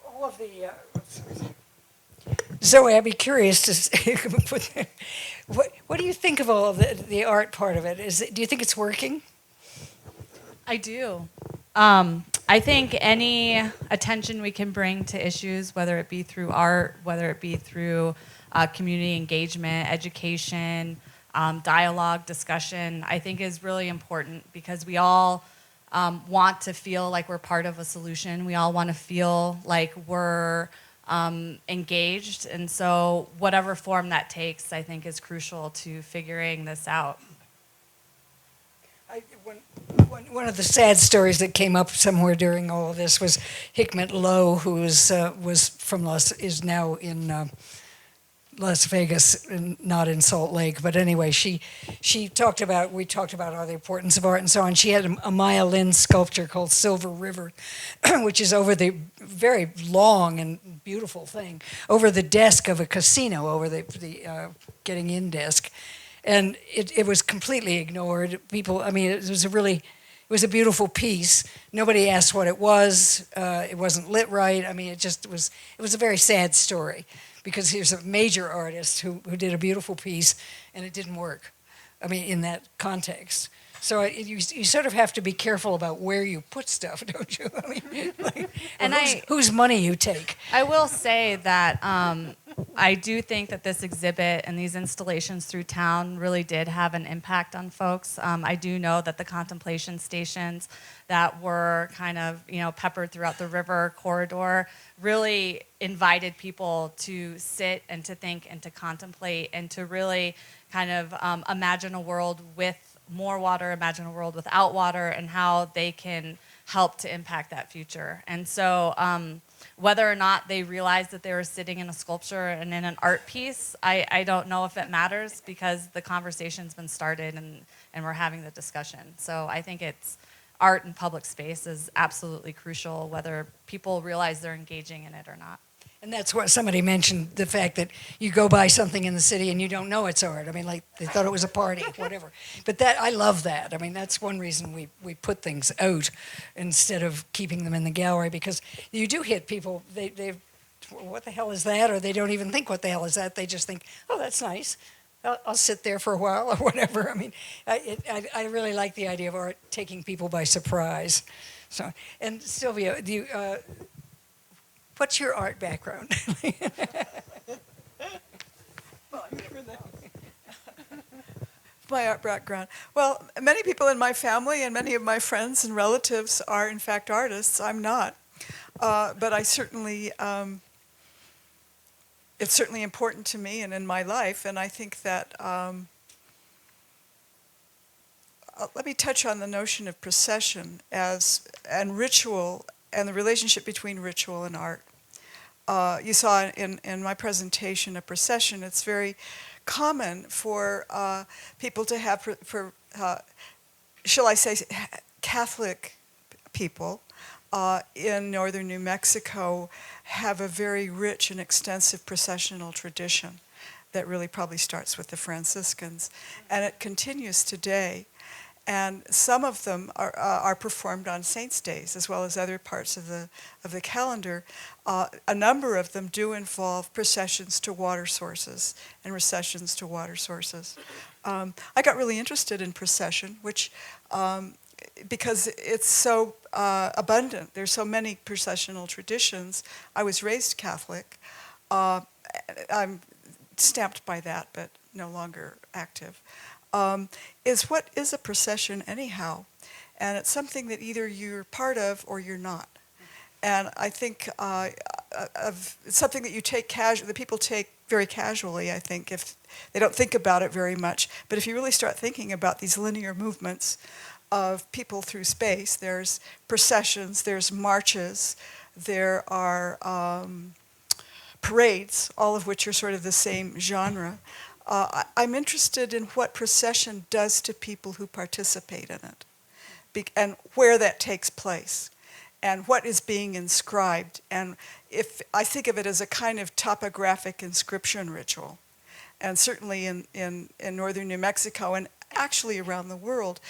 All of the. Zoe, I'd be curious to what do you think of all of the art part of it? Do you think it's working? I do. I think any attention we can bring to issues, whether it be through art, whether it be through community engagement, education, dialogue, discussion, I think is really important because we all want to feel like we're part of a solution. We all want to feel like we're engaged. And so whatever form that takes, I think is crucial to figuring this out. One of the sad stories that came up somewhere during all of this was Hikmet Lowe, who is now in Las Vegas, and not in Salt Lake. But anyway, we talked about all the importance of art and so on. She had a Maya Lin sculpture called Silver River, which is over the very long and beautiful thing over the desk of a casino, over the getting in desk. And it was completely ignored. People, I mean, it was a beautiful piece. Nobody asked what it was. It wasn't lit right. I mean, it was a very sad story because here's a major artist who did a beautiful piece and it didn't work. I mean, in that context. So you sort of have to be careful about where you put stuff, don't you? I mean, and whose money you take. I will say that I do think that this exhibit and these installations through town really did have an impact on folks. I do know that the contemplation stations that were kind of, peppered throughout the river corridor really invited people to sit and to think and to contemplate and to really kind of imagine a world with more water, imagine a world without water, and how they can help to impact that future. And so whether or not they realized that they were sitting in a sculpture and in an art piece, I don't know if it matters because the conversation's been started and we're having the discussion. So I think it's art in public space is absolutely crucial, whether people realize they're engaging in it or not. And that's what somebody mentioned, the fact that you go by something in the city and you don't know it's art. I mean, like they thought it was a party, whatever. But I love that. I mean, that's one reason we put things out instead of keeping them in the gallery, because you do hit people, they what the hell is that? Or they don't even think what the hell is that. They just think, oh, that's nice. I'll sit there for a while or whatever. I mean, I really like the idea of art taking people by surprise. So, and Sylvia, do you... what's your art background? My art background. Well, many people in my family and many of my friends and relatives are, in fact, artists. I'm not. But I certainly, it's certainly important to me and in my life. And I think that, let me touch on the notion of procession and ritual and the relationship between ritual and art. You saw in my presentation a procession. It's very common for people to have, shall I say, Catholic people in northern New Mexico have a very rich and extensive processional tradition that really probably starts with the Franciscans, and it continues today. And some of them are performed on saints' days as well as other parts of the calendar. A number of them do involve processions to water sources and recessions to water sources. I got really interested in procession, which because it's so abundant. There's so many processional traditions. I was raised Catholic. I'm stamped by that, but no longer active. Is what is a procession anyhow? And it's something that either you're part of or you're not. And I think it's something that you take that people take very casually, I think, if they don't think about it very much. But if you really start thinking about these linear movements of people through space, there's processions, there's marches, there are parades, all of which are sort of the same genre. I'm interested in what procession does to people who participate in it, and where that takes place, and what is being inscribed. And if I think of it as a kind of topographic inscription ritual, and certainly in northern New Mexico and actually around the world,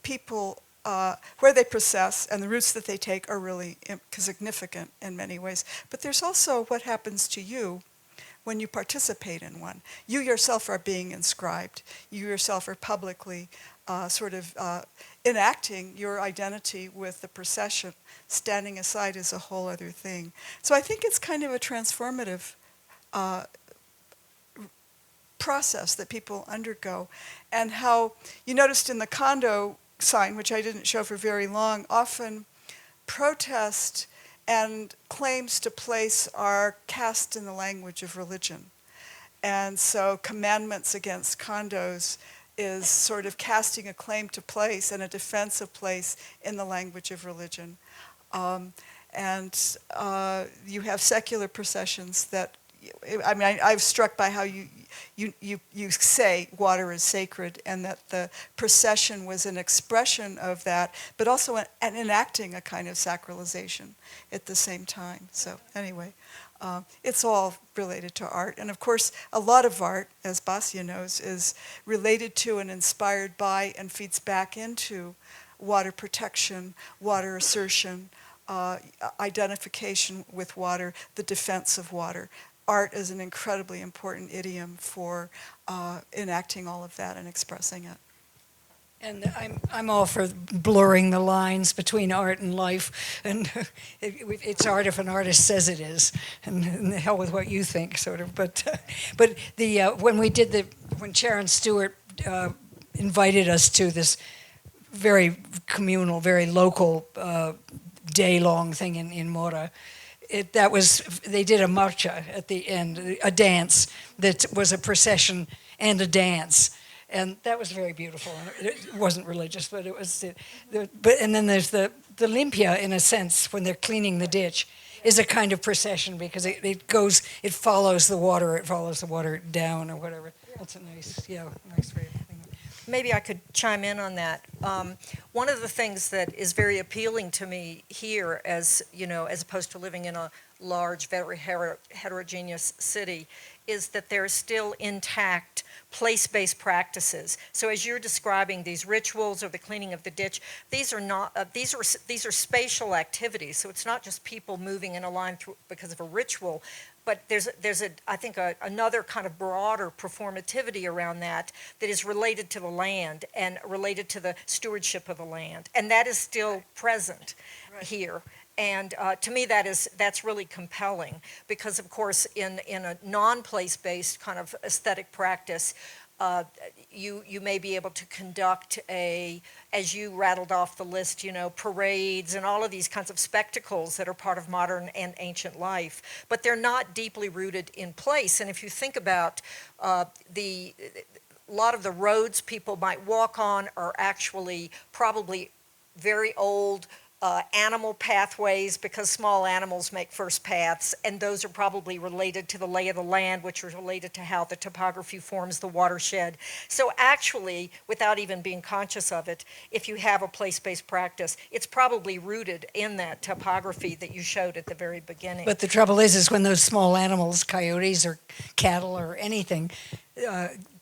people where they process and the routes that they take are really significant in many ways. But there's also what happens to you when you participate in one. You yourself are being inscribed. You yourself are publicly enacting your identity with the procession. Standing aside is a whole other thing. So I think it's kind of a transformative process that people undergo. And how you noticed in the condo sign, which I didn't show for very long, often protest and claims to place are cast in the language of religion. And so commandments against condos is sort of casting a claim to place and a defense of place in the language of religion. And you have secular processions that, I mean, I'm struck by how you say water is sacred, and that the procession was an expression of that, but also an enacting a kind of sacralization at the same time. So anyway, it's all related to art. And of course, a lot of art, as Basia knows, is related to and inspired by and feeds back into water protection, water assertion, identification with water, the defense of water. Art is an incredibly important idiom for enacting all of that and expressing it. And I'm all for blurring the lines between art and life, and it's art if an artist says it is, and the hell with what you think, sort of. But the when Sharon Stewart invited us to this very communal, very local day-long thing in Mora. They did a marcha at the end, a dance that was a procession and a dance, and that was very beautiful. It wasn't religious, but it was. And then there's the limpia, in a sense, when they're cleaning the ditch, is a kind of procession because it follows the water down or whatever. That's a nice way of thinking. Maybe I could chime in on that. One of the things that is very appealing to me here, as opposed to living in a large, very heterogeneous city, is that there is still intact place-based practices. So as you're describing these rituals or the cleaning of the ditch, these are spatial activities. So it's not just people moving in a line through because of a ritual, but there's I think another kind of broader performativity around that is related to the land and related to the stewardship of the land, and that is still present here. And to me, that's really compelling because, of course, in a non-place-based kind of aesthetic practice, You may be able to conduct as you rattled off the list, parades and all of these kinds of spectacles that are part of modern and ancient life, but they're not deeply rooted in place. And if you think about a lot of the roads people might walk on are actually probably very old animal pathways, because small animals make first paths, and those are probably related to the lay of the land, which is related to how the topography forms the watershed. So actually, without even being conscious of it, if you have a place-based practice, it's probably rooted in that topography that you showed at the very beginning. But the trouble is when those small animals, coyotes or cattle or anything,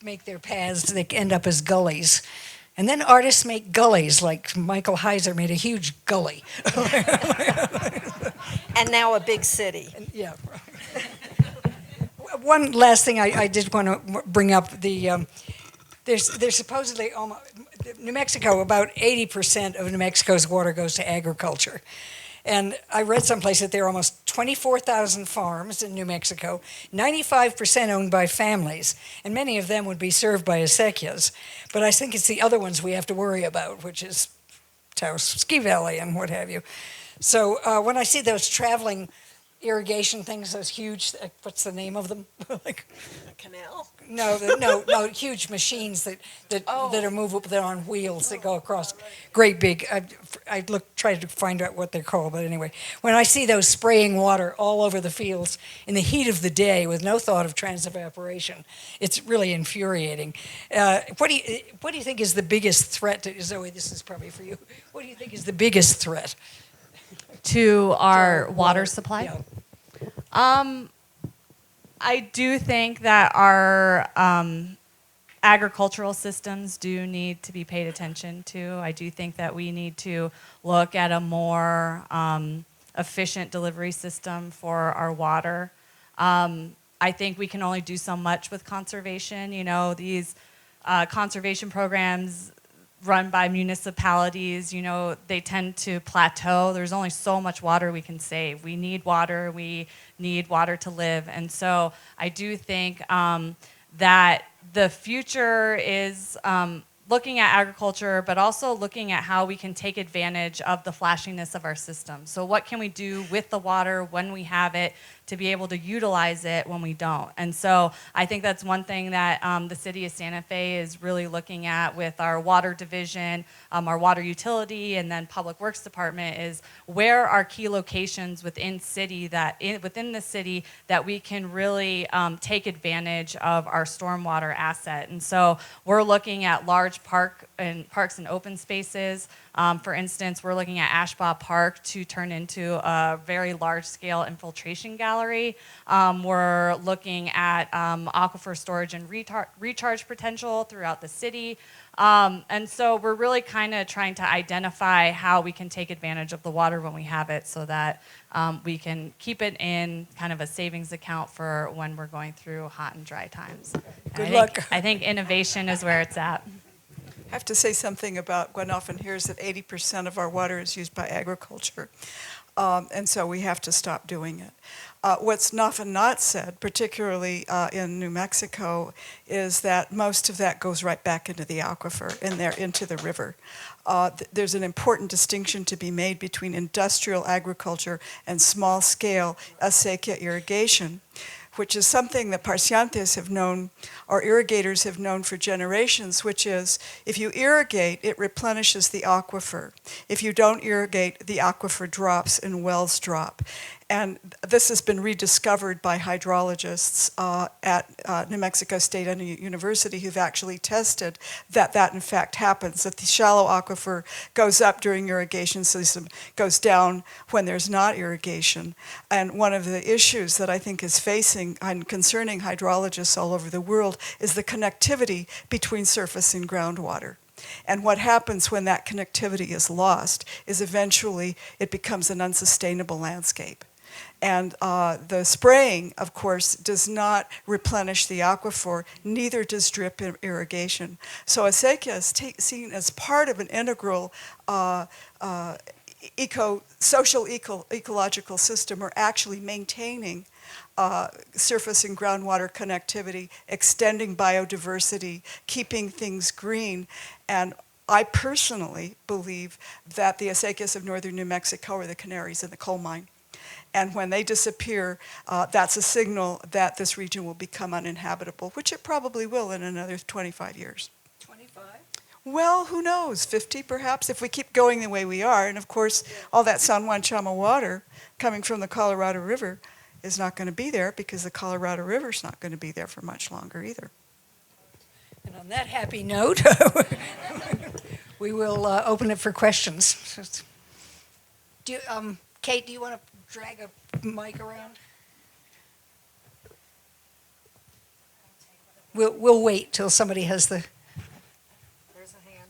make their paths, they end up as gullies. And then artists make gullies, like Michael Heiser made a huge gully. And now a big city. Yeah. One last thing I did want to bring up, there's supposedly New Mexico, about 80% of New Mexico's water goes to agriculture. And I read someplace that there are almost 24,000 farms in New Mexico, 95% owned by families, and many of them would be served by acequias. But I think it's the other ones we have to worry about, which is Taos Ski Valley and what have you. So when I see those traveling irrigation things, those huge, what's the name of them? Like, Canal? no, huge machines that are movable, they're on wheels that go across, great big. I tried to find out what they're called, but anyway, when I see those spraying water all over the fields in the heat of the day with no thought of transevaporation, it's really infuriating. What do you think is the biggest threat to Zoe? This is probably for you. What do you think is the biggest threat To our water supply? Yeah. I do think that our agricultural systems do need to be paid attention to. I do think that we need to look at a more efficient delivery system for our water. I think we can only do so much with conservation. These conservation programs run by municipalities, they tend to plateau. There's only so much water we can save. We need water to live. And so I do think that the future is looking at agriculture, but also looking at how we can take advantage of the flashiness of our system. So what can we do with the water when we have it to be able to utilize it when we don't? And so I think that's one thing that the city of Santa Fe is really looking at with our water division, our water utility, and then public works department is where are key locations within the city that we can really take advantage of our stormwater asset. And so we're looking at large parks and open spaces. For instance, we're looking at Ashbaugh Park to turn into a very large-scale infiltration gallery. We're looking at aquifer storage and recharge potential throughout the city. And so we're really kind of trying to identify how we can take advantage of the water when we have it so that we can keep it in kind of a savings account for when we're going through hot and dry times. Good luck. I think innovation is where it's at. I have to say something about what often hears that 80% of our water is used by agriculture. And so we have to stop doing it. What's often not said, particularly in New Mexico, is that most of that goes right back into the aquifer, into the river. There's an important distinction to be made between industrial agriculture and small-scale acequia irrigation, which is something that parciantes have known, or irrigators have known for generations, which is if you irrigate, it replenishes the aquifer. If you don't irrigate, the aquifer drops and wells drop. And this has been rediscovered by hydrologists at New Mexico State University who've actually tested that in fact happens, that the shallow aquifer goes up during irrigation system, goes down when there's not irrigation. And one of the issues that I think is facing and concerning hydrologists all over the world is the connectivity between surface and groundwater. And what happens when that connectivity is lost is eventually it becomes an unsustainable landscape. And the spraying, of course, does not replenish the aquifer, neither does drip irrigation. So acequia is seen as part of an integral ecological system are actually maintaining surface and groundwater connectivity, extending biodiversity, keeping things green. And I personally believe that the acequias of northern New Mexico are the canaries in the coal mine. And when they disappear, that's a signal that this region will become uninhabitable, which it probably will in another 25 years. 25? Well, who knows, 50 perhaps, if we keep going the way we are. And of course, all that San Juan Chama water coming from the Colorado River is not going to be there because the Colorado River's not going to be there for much longer either. And on that happy note, we will open it for questions. Kate, do you want to drag a mic around? We'll wait till somebody has the... There's a hand.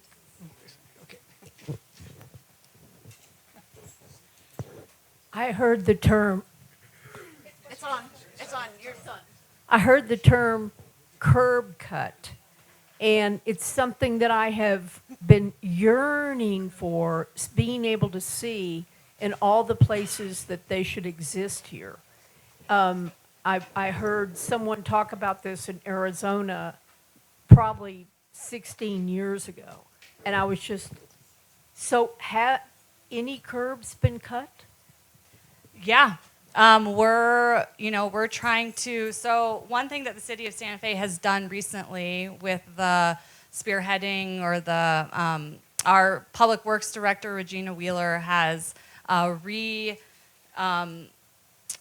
Okay. I heard the term, It's on. It's on. You're done. I heard the term curb cut, and it's something that I have been yearning for, being able to see in all the places that they should exist here. I heard someone talk about this in Arizona probably 16 years ago, and I was just, so have any curbs been cut? Yeah. We're trying to, so one thing that the city of Santa Fe has done recently with the spearheading or our public works director, Regina Wheeler, has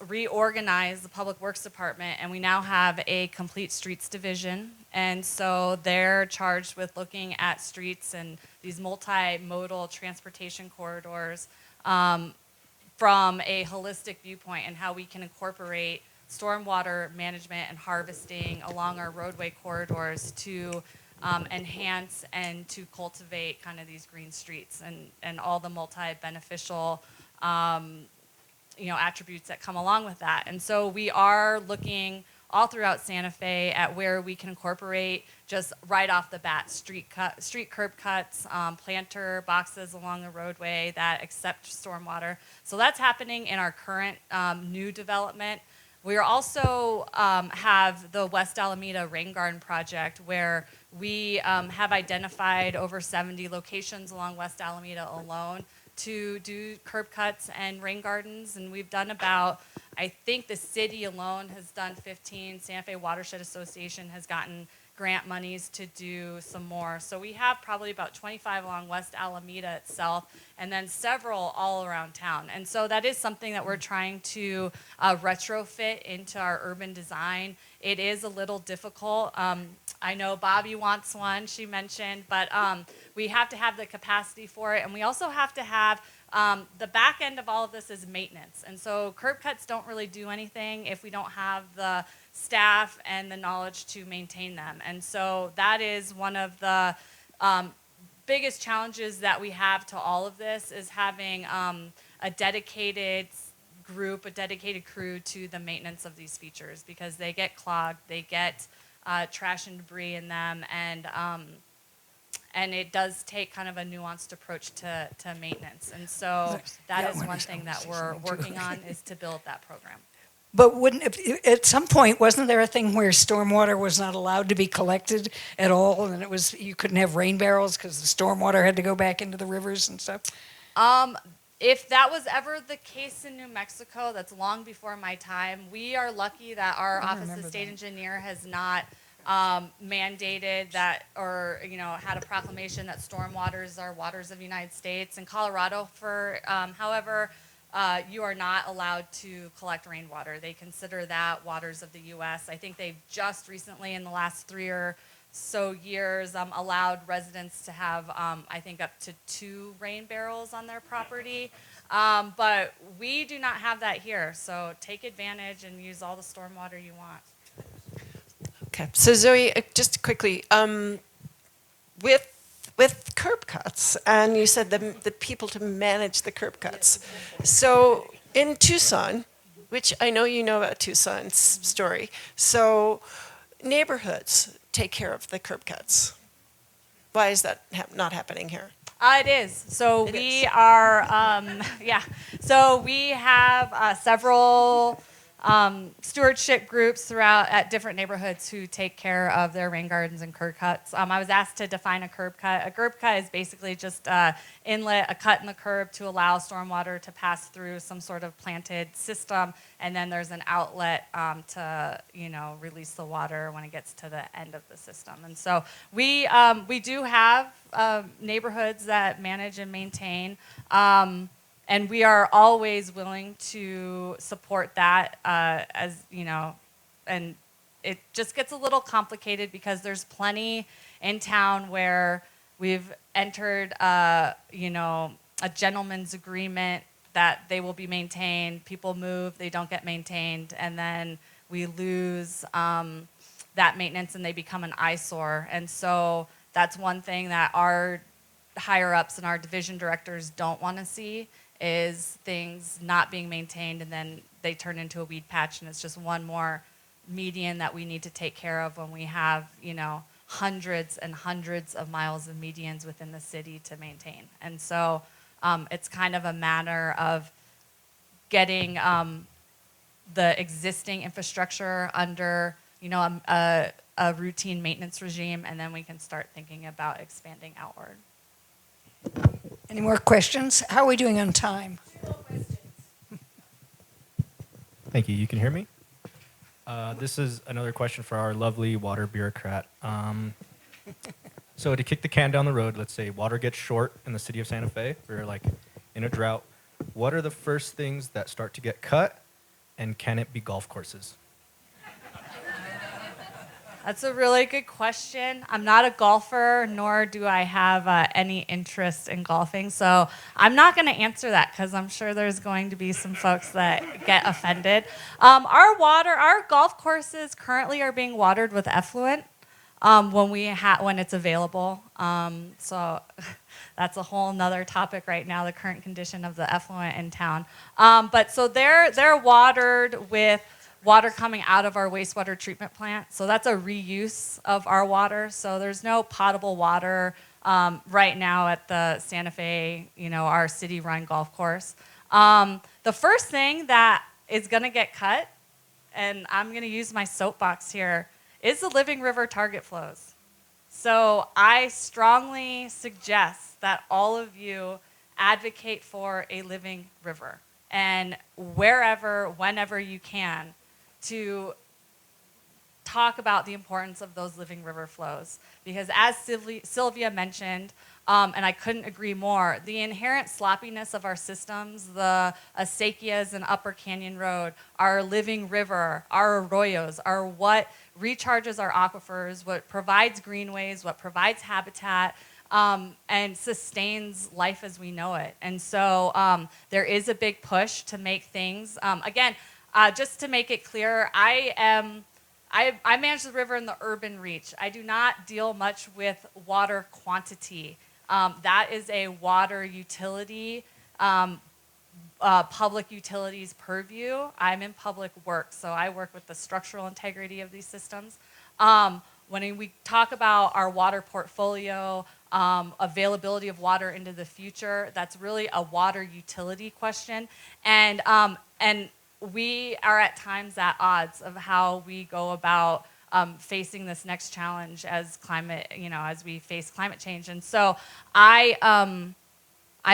reorganized the public works department, and we now have a complete streets division. And so they're charged with looking at streets and these multimodal transportation corridors from a holistic viewpoint, and how we can incorporate stormwater management and harvesting along our roadway corridors to enhance and to cultivate kind of these green streets and all the multi-beneficial attributes that come along with that. And so we are looking all throughout Santa Fe at where we can incorporate just right off the bat street curb cuts, planter boxes along the roadway that accept stormwater. So that's happening in our current new development. We are also have the West Alameda Rain Garden project, where we have identified over 70 locations along West Alameda alone to do curb cuts and rain gardens, and we've done about, I think the city alone has done 15. Santa Fe Watershed Association has gotten grant monies to do some more. So we have probably about 25 along West Alameda itself, and then several all around town. And so that is something that we're trying to retrofit into our urban design. It is a little difficult. I know Bobbe wants one, she mentioned, but we have to have the capacity for it, and we also have to have the back end of all of this is maintenance. And so curb cuts don't really do anything if we don't have the staff and the knowledge to maintain them. And so that is one of the biggest challenges that we have to all of this, is having a dedicated group, a dedicated crew to the maintenance of these features, because they get clogged, they get trash and debris in them, and it does take kind of a nuanced approach to maintenance. And so that is one thing that we're working on, is to build that program. But at some point, wasn't there a thing where stormwater was not allowed to be collected at all, and you couldn't have rain barrels because the stormwater had to go back into the rivers and stuff? If that was ever the case in New Mexico, that's long before my time. We are lucky that our Office of State Engineer has not mandated that, or had a proclamation that stormwaters are waters of the United States. In Colorado, however, you are not allowed to collect rainwater. They consider that waters of the U.S. I think they've just recently, in the last 3 or so years, allowed residents to have, I think, up to 2 rain barrels on their property. But we do not have that here, so take advantage and use all the stormwater you want. Okay, so Zoe, just quickly, with curb cuts, and you said the people to manage the curb cuts. So in Tucson, which I know you know about Tucson's story, so neighborhoods take care of the curb cuts. Why is that not happening here? It is. So we are, yeah. So we have several stewardship groups throughout at different neighborhoods who take care of their rain gardens and curb cuts. I was asked to define a curb cut. A curb cut is basically just inlet, a cut in the curb to allow stormwater to pass through some sort of planted system, and then there's an outlet to release the water when it gets to the end of the system. And so we do have neighborhoods that manage and maintain. And we are always willing to support that as, and it just gets a little complicated because there's plenty in town where we've entered, a gentleman's agreement that they will be maintained. People move, they don't get maintained, and then we lose that maintenance and they become an eyesore. And so that's one thing that our higher ups and our division directors don't want to see, is things not being maintained and then they turn into a weed patch, and it's just one more median that we need to take care of when we have, hundreds and hundreds of miles of medians within the city to maintain. And so it's kind of a matter of getting the existing infrastructure under, a routine maintenance regime, and then we can start thinking about expanding outward. Any more questions? How are we doing on time? Thank you. You can hear me? This is another question for our lovely water bureaucrat. So to kick the can down the road, let's say water gets short in the city of Santa Fe. We're like in a drought. What are the first things that start to get cut, and can it be golf courses? That's a really good question. I'm not a golfer, nor do I have any interest in golfing, so I'm not going to answer that because I'm sure there's going to be some folks that get offended. Our golf courses currently are being watered with effluent when it's available. So that's a whole nother topic right now, the current condition of the effluent in town. But so they're watered with water coming out of our wastewater treatment plant. So that's a reuse of our water. So there's no potable water right now at the Santa Fe, our city-run golf course. The first thing that is going to get cut, and I'm going to use my soapbox here, is the Living River target flows. So I strongly suggest that all of you advocate for a living river, and wherever, whenever you can, to talk about the importance of those living river flows. Because as Sylvia mentioned, and I couldn't agree more, the inherent sloppiness of our systems, the acequias and Upper Canyon Road, our living river, our arroyos, are what recharges our aquifers, what provides greenways, what provides habitat, and sustains life as we know it. And so there is a big push to make things, again, just to make it clear, I manage the river in the urban reach. I do not deal much with water quantity. That is a water utility, public utilities purview. I'm in public works, so I work with the structural integrity of these systems. When we talk about our water portfolio, availability of water into the future, that's really a water utility question. And we are at times at odds of how we go about facing this next challenge as as we face climate change. And so I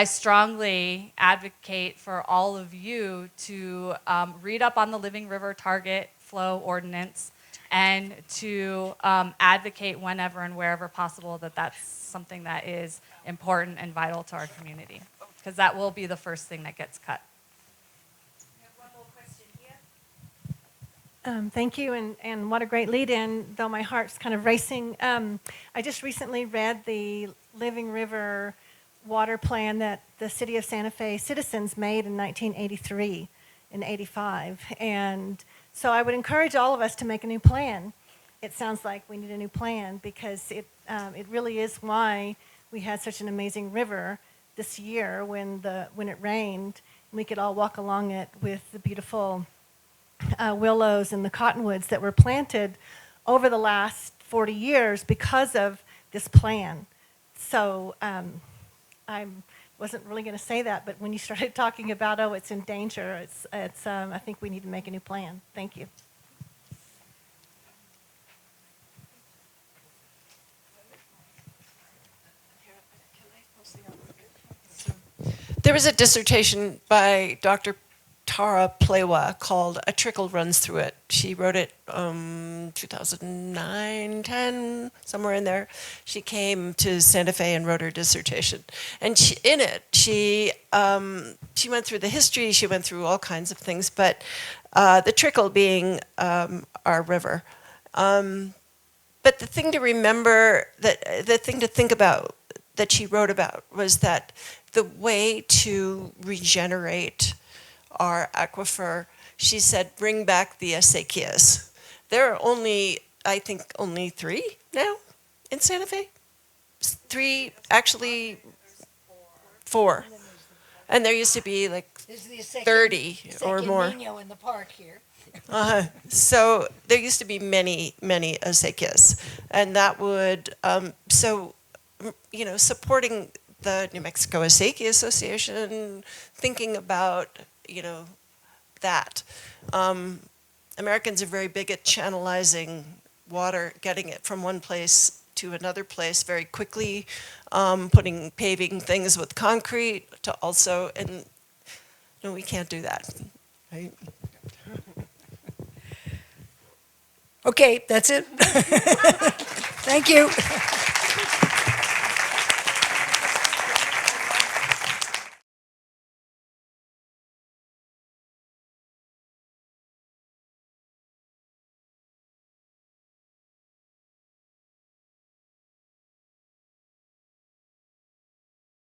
strongly advocate for all of you to read up on the Living River Target Flow Ordinance and to advocate whenever and wherever possible that that's something that is important and vital to our community, because that will be the first thing that gets cut. Thank you, and what a great lead-in, though my heart's kind of racing. I just recently read the Living River water plan that the City of Santa Fe citizens made in 1983 and 85. And so I would encourage all of us to make a new plan. It sounds like we need a new plan because it really is why we had such an amazing river this year when it rained. We could all walk along it with the beautiful willows and the cottonwoods that were planted over the last 40 years because of this plan. So I wasn't really going to say that, but when you started talking about, oh, it's in danger, I think we need to make a new plan. Thank you. There was a dissertation by Dr. Tara Plewa called A Trickle Runs Through It. She wrote it 2009, 10, somewhere in there. She came to Santa Fe and wrote her dissertation. And in it, she went through the history, she went through all kinds of things, but the trickle being our river. But the thing to remember, the thing to think about that she wrote about was that the way to regenerate our aquifer, she said, bring back the acequias. There are only, I think, only 3 now in Santa Fe. 3, actually 4. And there used to be like 30 or more. In the park here. So there used to be many, many acequias. And that would, supporting the New Mexico Acequia Association, thinking about, that. Americans are very big at channelizing water, getting it from one place to another place very quickly, paving things with concrete to also, and no, we can't do that, right? Okay, that's it. Thank you.